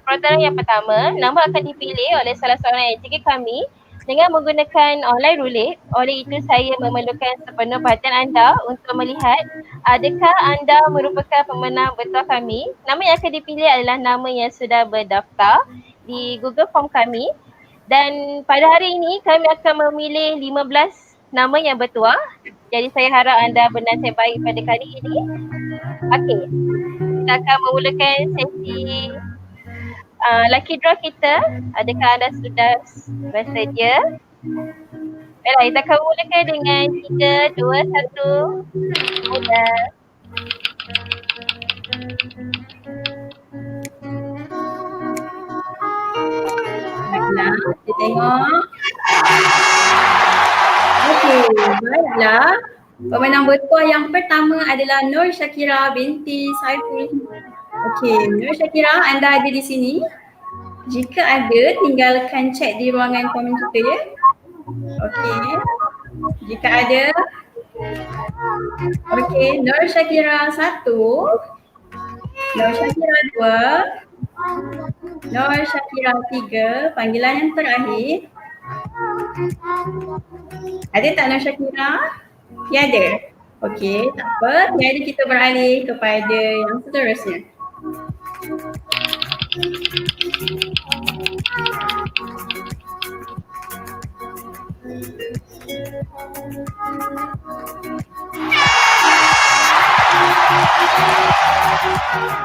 peraturan yang pertama, nama akan dipilih oleh salah seorang AJK kami dengan menggunakan online roulette. Oleh itu saya memerlukan sepenuh perhatian anda untuk melihat adakah anda merupakan pemenang bertuah kami. Nama yang akan dipilih adalah nama yang sudah berdaftar di Google Form kami. Dan pada hari ini kami akan memilih 15 nama yang bertuah. Jadi saya harap anda bernasib baik pada kali ini. Okey, kita akan memulakan sesi lucky draw kita. Adakah anda sudah bersedia? Baiklah, kita akan mulakan dengan 3, 2, 1. Mula. Baiklah, kita tengok. Okey, baiklah. Pemenang bertuah yang pertama adalah Nur Syakira binti Saiful. Okey, Nur Syakira, anda ada di sini? Jika ada, tinggalkan chat di ruangan komen kita ya. Okey. Jika ada. Okey, Nur Syakira 1. Nur Syakira 2. Nur Syakira 3. Panggilan yang terakhir. Ada tak Nur Syakira? Tiada. Okey, tak apa. Tiada, kita beralih kepada yang seterusnya.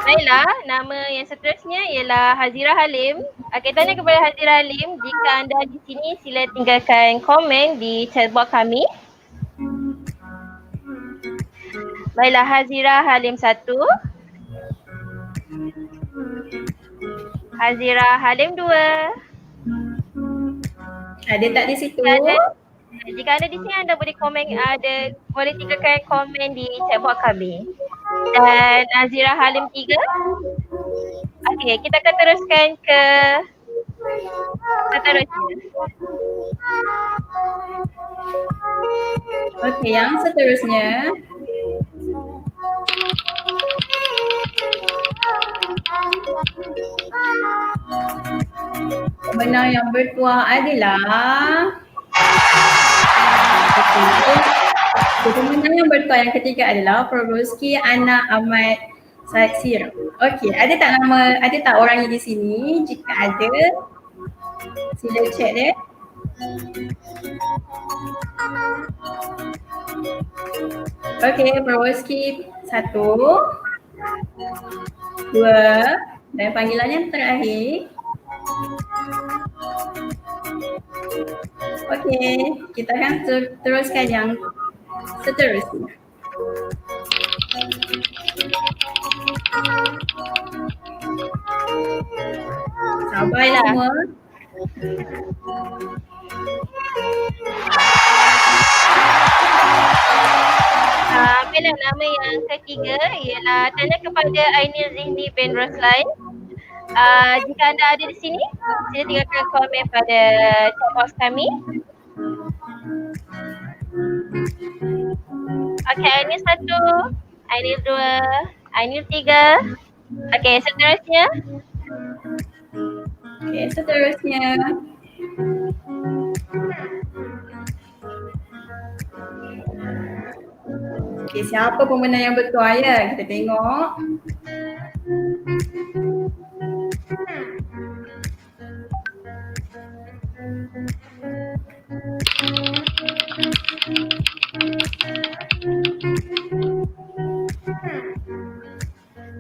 Baiklah, nama yang seterusnya ialah Hazira Halim. Okey, tanya kepada Hazira Halim, jika anda di sini sila tinggalkan komen di chat box kami. Baiklah, Hazira Halim 1. Hazira Halim 2. Ada tak di situ? Jika anda di sini, anda boleh boleh tinggalkan komen di chat box kami. Dan Hazira Halim 3. Okey, kita akan teruskan ke seterusnya. Okey, yang seterusnya. Pemenang yang bertuah adalah pemenang yang bertuah yang ketiga adalah Proboski Ana Ahmad Saksir. Okey, ada tak orangnya di sini? Jika ada, sila cek dia. Okey, Proboski 1, 2 dan panggilan yang terakhir. Okey, kita akan teruskan yang seterusnya. Sabarlah semua. Baiklah, nama yang ketiga ialah tanya kepada Ainil Zihni bin Roslan. Jika anda ada di sini, sila tinggalkan komen pada chat box kami. Okey, Ainil 1, Ainil 2, Ainil 3. Okey, seterusnya. Okey, seterusnya. Okey, siapa pemenang yang bertuah ya? Kita tengok.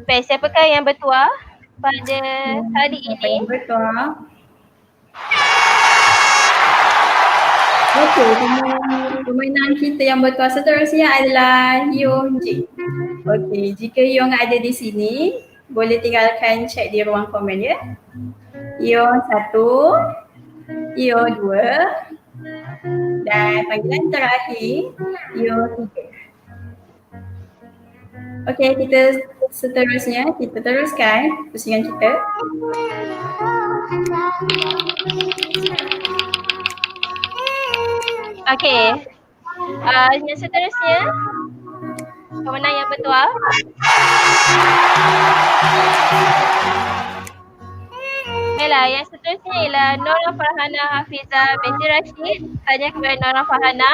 Baik, siapakah yang bertuah pada hari Siapa ini? yang bertuah? Okey, pemenang kita yang bertuah seterusnya adalah Hyun Ji. Okey, jika Hyun ada di sini, boleh tinggalkan chat di ruang komen ya. Hyun 1, Hyun 2 dan panggilan terakhir Hyun 3. Okey, kita seterusnya kita teruskan pusingan kita. Okey. Yang seterusnya, pemenang yang bertuah. Baiklah, yang seterusnya ialah Nora Farhana Hafiza binti Rashid. Tanya kepada Nora Farhana,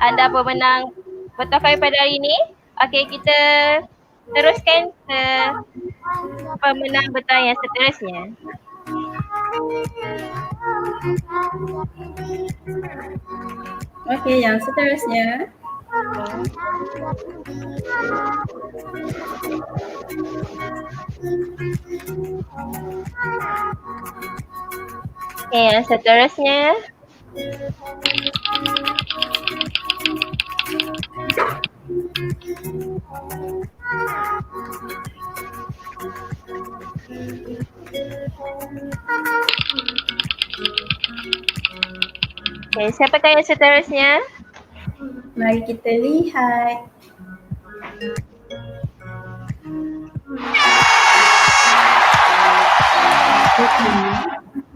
anda pemenang bertuah kami pada hari ini. Okey, kita teruskan ke pemenang bertuah yang seterusnya. Okey, yang seterusnya. Okey, yang seterusnya. Okey, siapakah yang seterusnya? Mari kita lihat.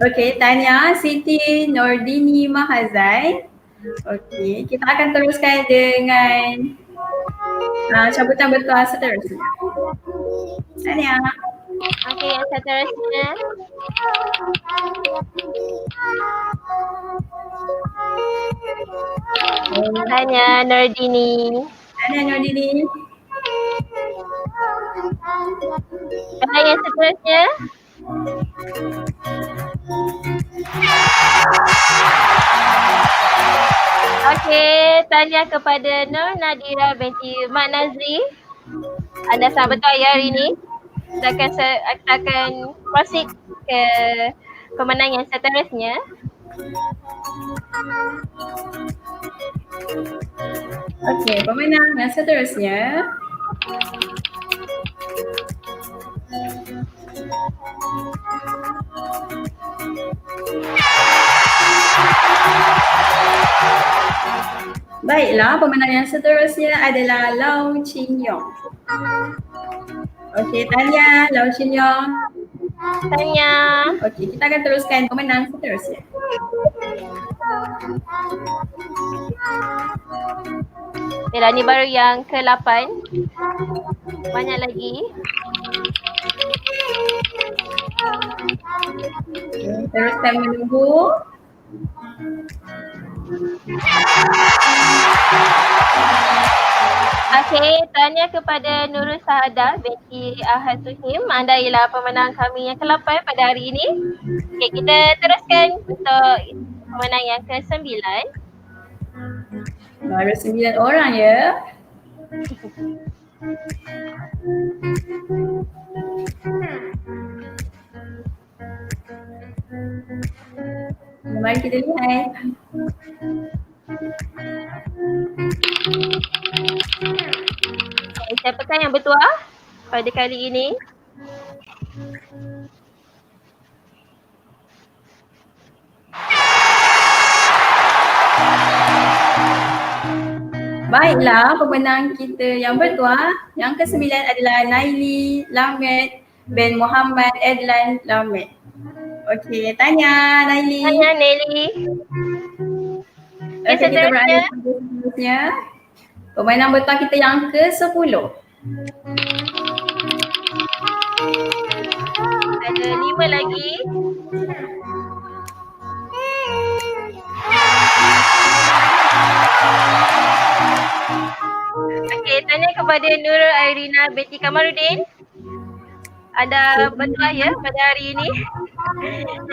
Okey, tanya Siti Nordini Mahazai. Okey, kita akan teruskan dengan cabutan bertuah seterusnya. Tanya. Okey, yang seterusnya. Tanya Nordini. Tanya Nordini. Baiklah, yang seterusnya. Okey, tanya kepada Nur Nadira binti Mak Nazri. Anda selamat bertuah hari ini. Kita akan proceed ke pemenang yang seterusnya. Okey, pemenang yang seterusnya. Baiklah, pemenang yang seterusnya adalah Lau Chin Yong. Okey, tanya Lau Chin Yong. Tanya. Okey, kita akan teruskan pemenang seterusnya. Yalah, ni baru yang ke-8. Banyak lagi. Teruskan menunggu. Okey, tanya kepada Nurul Sahadah binti Ahad Suhim. Anda ialah pemenang kami yang ke-8 pada hari ini. Okey, kita teruskan untuk pemenang yang ke-9. Baru 9 orang ya. Mari kita lihat. Siapakah yang bertuah pada kali ini? Baiklah, pemenang kita yang bertuah yang ke-9 adalah Naili Lamed bin Muhammad Edlan Lamed. Okey, tanya Naili. Tanya Nelly. Okey, kita beralih ke seterusnya. Pemenang bertuah kita yang ke-10. 5 lagi. Okey, tanya kepada Nur Irina B.T Kamarudin. Anda bertuah ya pada hari ini.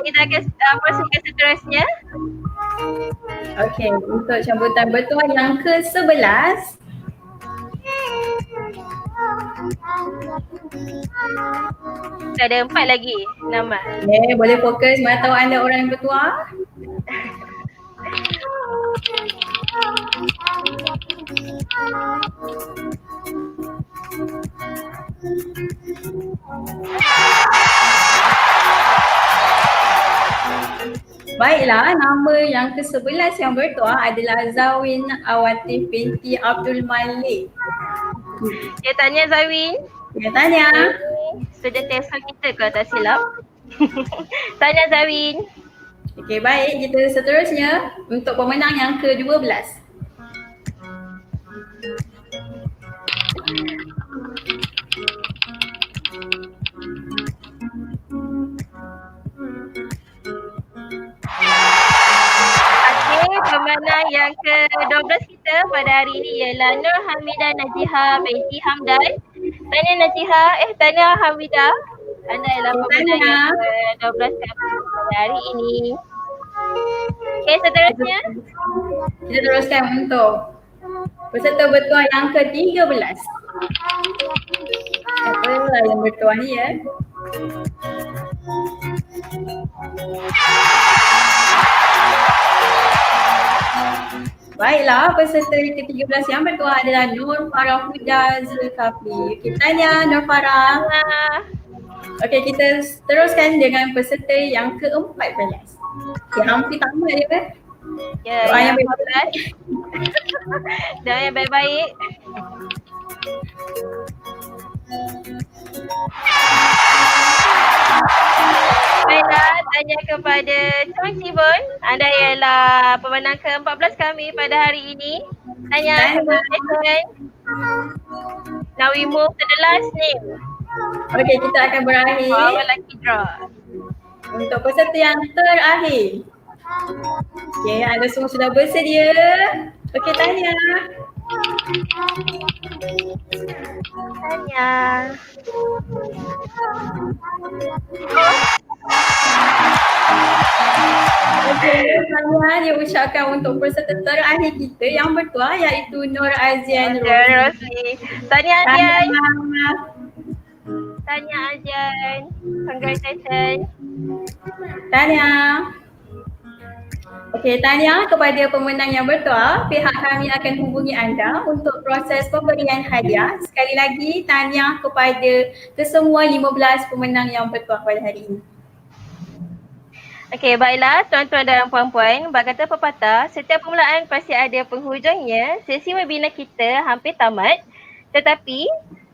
Kita akan proses ke seterusnya. Okey, untuk cabutan bertuah yang ke-11. Kita ada 4 lagi nama. Okay, boleh fokus mana tahu anda orang yang bertuah. Baiklah, nama yang ke-11 yang bertuah adalah Zawin Awatif binti Abdul Malik. Ya, tanya Zawin. Ya, tanya. Student TESOL kita kalau tak silap. Tanya Zawin. Okey, baik. Kita seterusnya untuk pemenang yang ke-12. Pemenang yang ke-12 kita pada hari ini ialah Nur Hamidah Najiha binti Hamdan. Tanya Hamidah. Anda ialah pemenang yang ke-12 kami pada hari ini. Okey, seterusnya. Kita teruskan untuk peserta bertuah yang ke-13. Siapa yang bertuah ni ya? Baiklah, peserta ke-13 yang bertuah adalah Nur Farah Huda Zulkafli. Kita tanya Nur Farah. Okey, kita teruskan dengan peserta yang ke-14. Okay, hampir tamat dia kan? Ya, Doa yang baik. Doa yang baik-baik. Baiklah, tanya kepada Tuan Sibon. Anda ialah pemenang ke-14 kami pada hari ini. Tanya congratulations. Now we move to the last name. Okey, kita akan berakhir Our lucky draw. untuk peserta yang terakhir. Okey, anda semua sudah bersedia? Okey, tanya. Okey, tanya diucapkan untuk peserta terakhir kita yang bertuah iaitu Nur Azian Rosli. Tanya Azian. Congratulations. Tanya. Okey, tanya kepada pemenang yang bertuah, pihak kami akan hubungi anda untuk proses pemberian hadiah. Sekali lagi, tanya kepada kesemua 15 pemenang yang bertuah pada hari ini. Okey, baiklah tuan-tuan dan puan-puan, bak kata pepatah, setiap permulaan pasti ada penghujungnya. Sesi webinar kita hampir tamat, tetapi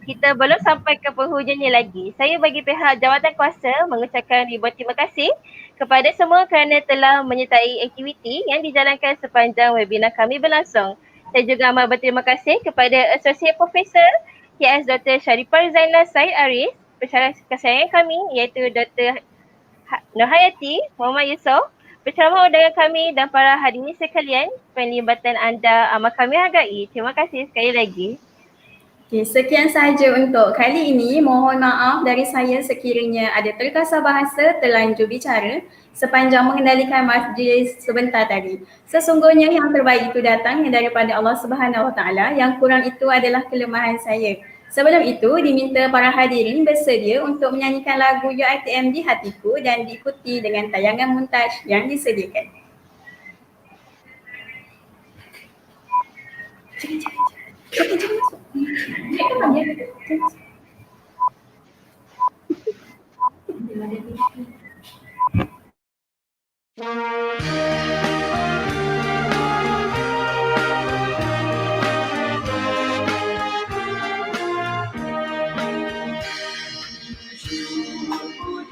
kita belum sampai ke penghujungnya lagi. Saya bagi pihak jawatan kuasa mengucapkan ribuan terima kasih kepada semua kerana telah menyertai aktiviti yang dijalankan sepanjang webinar kami berlangsung. Saya juga amat berterima kasih kepada Associate Professor TS Dr. Sharifah Zainal Said Aris, pensyarah kesayangan kami iaitu Dr. Nur Hayati, Muhammad Yusof, penceramah undangan kami dan para hadirin sekalian. Penlibatan anda amat kami hargai. Terima kasih sekali lagi. Okay, sekian sahaja untuk kali ini. Mohon maaf dari saya sekiranya ada terkasar bahasa terlanjur bicara sepanjang mengendalikan majlis sebentar tadi. Sesungguhnya yang terbaik itu datang daripada Allah Subhanahu Wa Taala, yang kurang itu adalah kelemahan saya. Sebelum itu diminta para hadirin bersedia untuk menyanyikan lagu UiTM Dihatiku dan diikuti dengan tayangan montaj yang disediakan.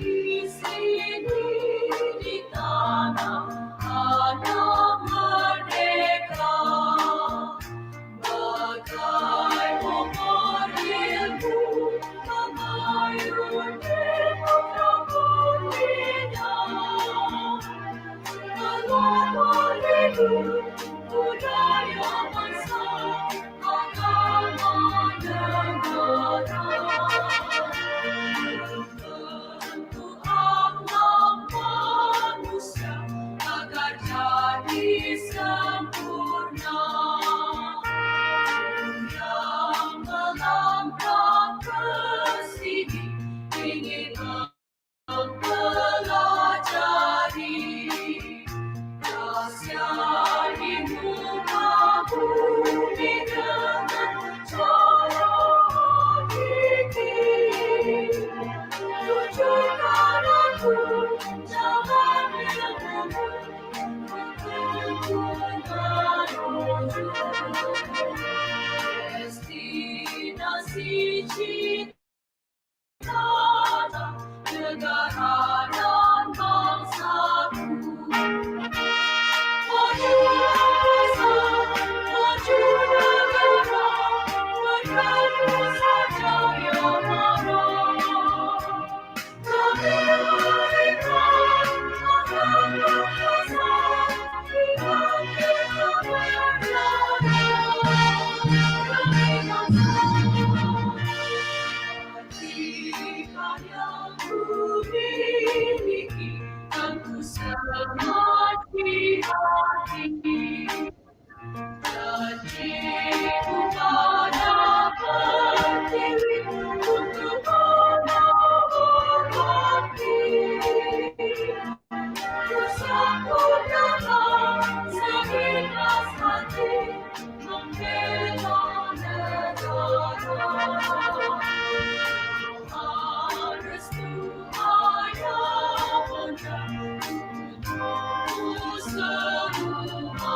Di sini di tanah anak merdeka, bagai pokok ilmu budaya bangsa, agama negara. Bentuk akhlak manusia agar jadi sempurna. Yang melangkah ke sini ingin mempelajari rahsia di muka bumi dengan cara hakiki. Tunjukkan aku jalan yang benar, ketentuan ujung. Destinasi cita negara dan bangsaku. Maju bangsa, maju negara, menerus saja yang marah. Kebaikan akan berkuasa, dengan kita berdaulat. Demi bangsa. Ketika yang ku miliki tentu sangat di hati. Janjiku pada pertiwi untuk menabur bakti. Bersempurnakan seikhlas hati membela negara. Restu ayah bunda untuk semua.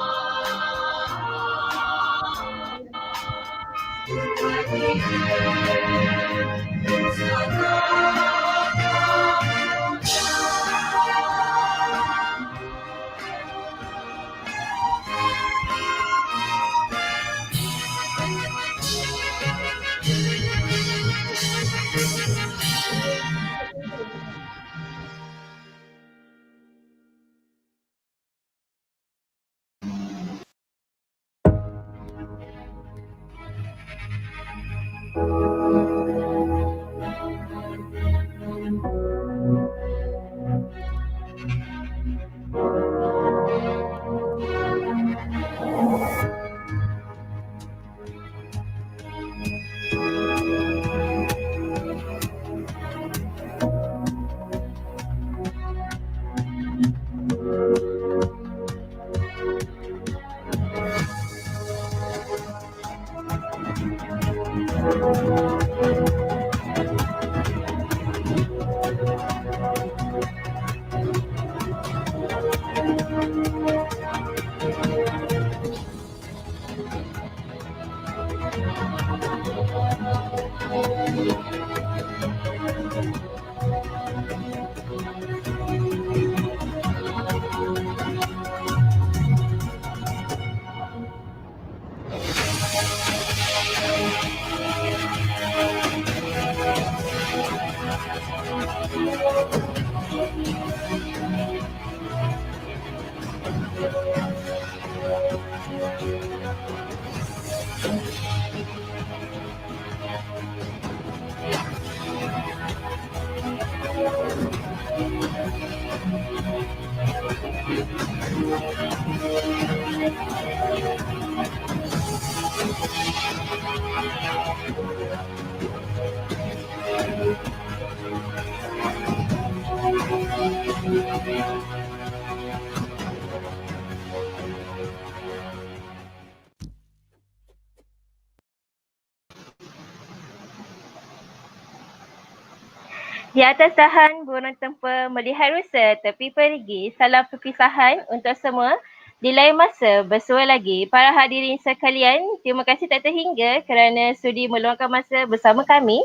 Di atas dahan burung tempur melihat rusa tepi pergi. Salam perpisahan untuk semua. Di lain masa bersua lagi. Para hadirin sekalian, terima kasih tak terhingga kerana sudi meluangkan masa bersama kami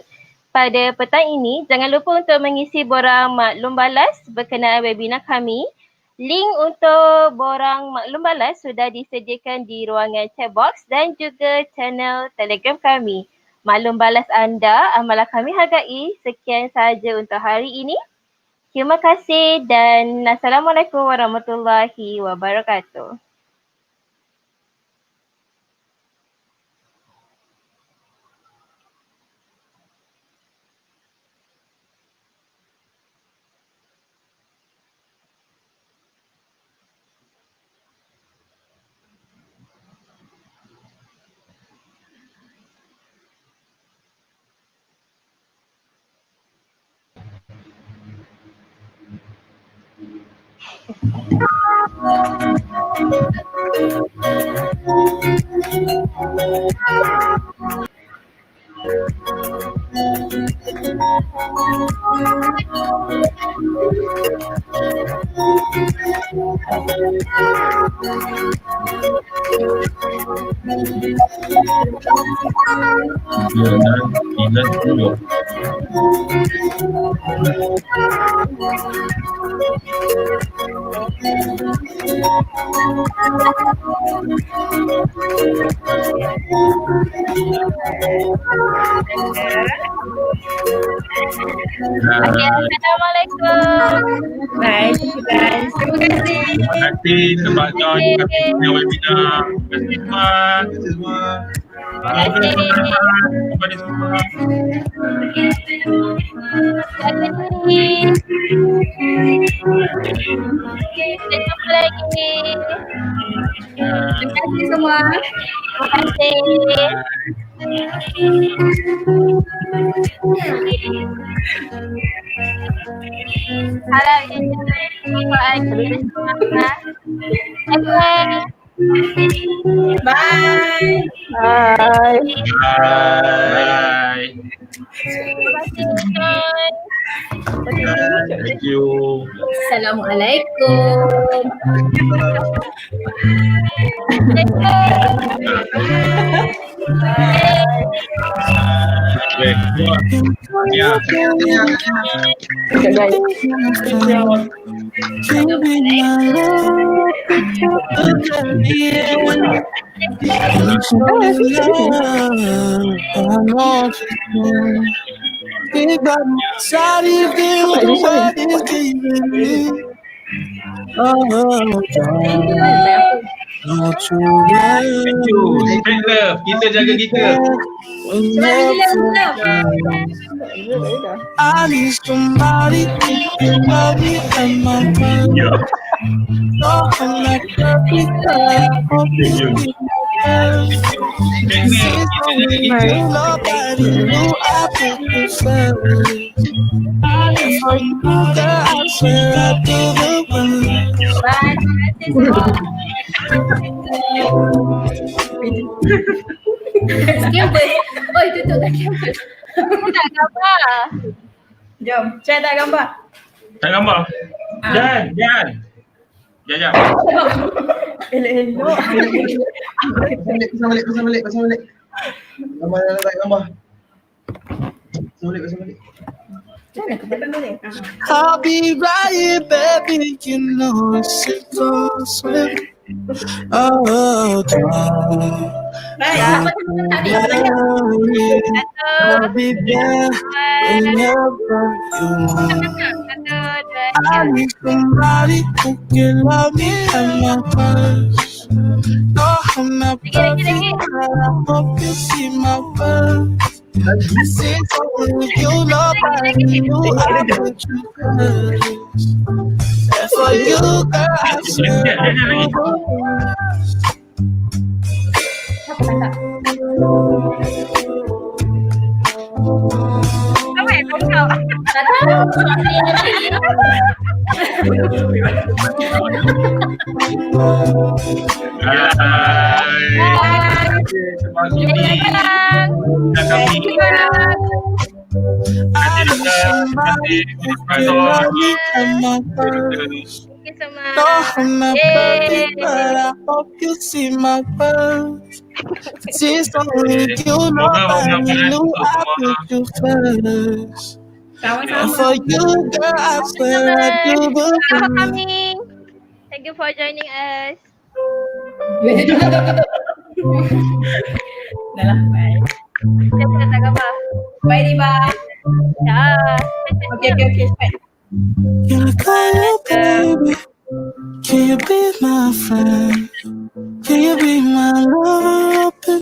pada petang ini. Jangan lupa untuk mengisi borang maklum balas berkenaan webinar kami. Link untuk borang maklum balas sudah disediakan di ruangan chat box dan juga channel Telegram kami. Maklum balas anda, amalan kami hargai. Sekian sahaja untuk hari ini. Terima kasih dan Assalamualaikum warahmatullahi wabarakatuh. dan 10. Okay, Assalamualaikum. Bye guys. Terima kasih. Terima kasih sebab join kami punya webinar. Terima kasih semua. Terima kasih. Kepada semua. Jaga diri. Kita jumpa lagi. Terima kasih semua. Terima kasih. Harap ini soal terus semangat. Okay. Bye. Bye. Bye. Terima kasih John. Thank you. Assalamualaikum. Baik. Ya. Think about inside you feel what is giving me. Oh, not to Thank you. Spread love. Kita jaga kita. I need somebody who can love me at my best. No, I'm not perfect, but I hope you be my best. Spread love. Kita jaga kita. Nobody knew I put you first. And for you, girl, I swear I do the best. Bye. Terima kasih semua. Campus. Oi, tutupkan campus. Tak gambar. Jom, saya tak gambar. Tak gambar. Jan. Jap. Hello. Pasang balik. Gambar tak gambar. Pasang balik. Jangan kepada boleh. I'll be right here, baby. You know it's a slip. Oh, darling. Baik, apa tu tadi? I'll be there whenever you want. I need somebody who can love me at my best. No, I'm not perfect, but I hope you see my best. See something you nobody knew I put you first. And for you, girl, I swear I do the best. Apa yang kau? Tak tahu. Terima kasih. I need somebody who can love me at my best. Thank you so much. No, I'm not perfect, but I hope you see my best. See something you nobody knew I put you first. And for you, girl, I swear I do the Selamat best. coming. Thank you for joining us. Dah lah, bye. Saya tak gambar. Bye, Diba. Dah. Okay. Bye. Can I call you baby? Can you be my friend? Can you be my love?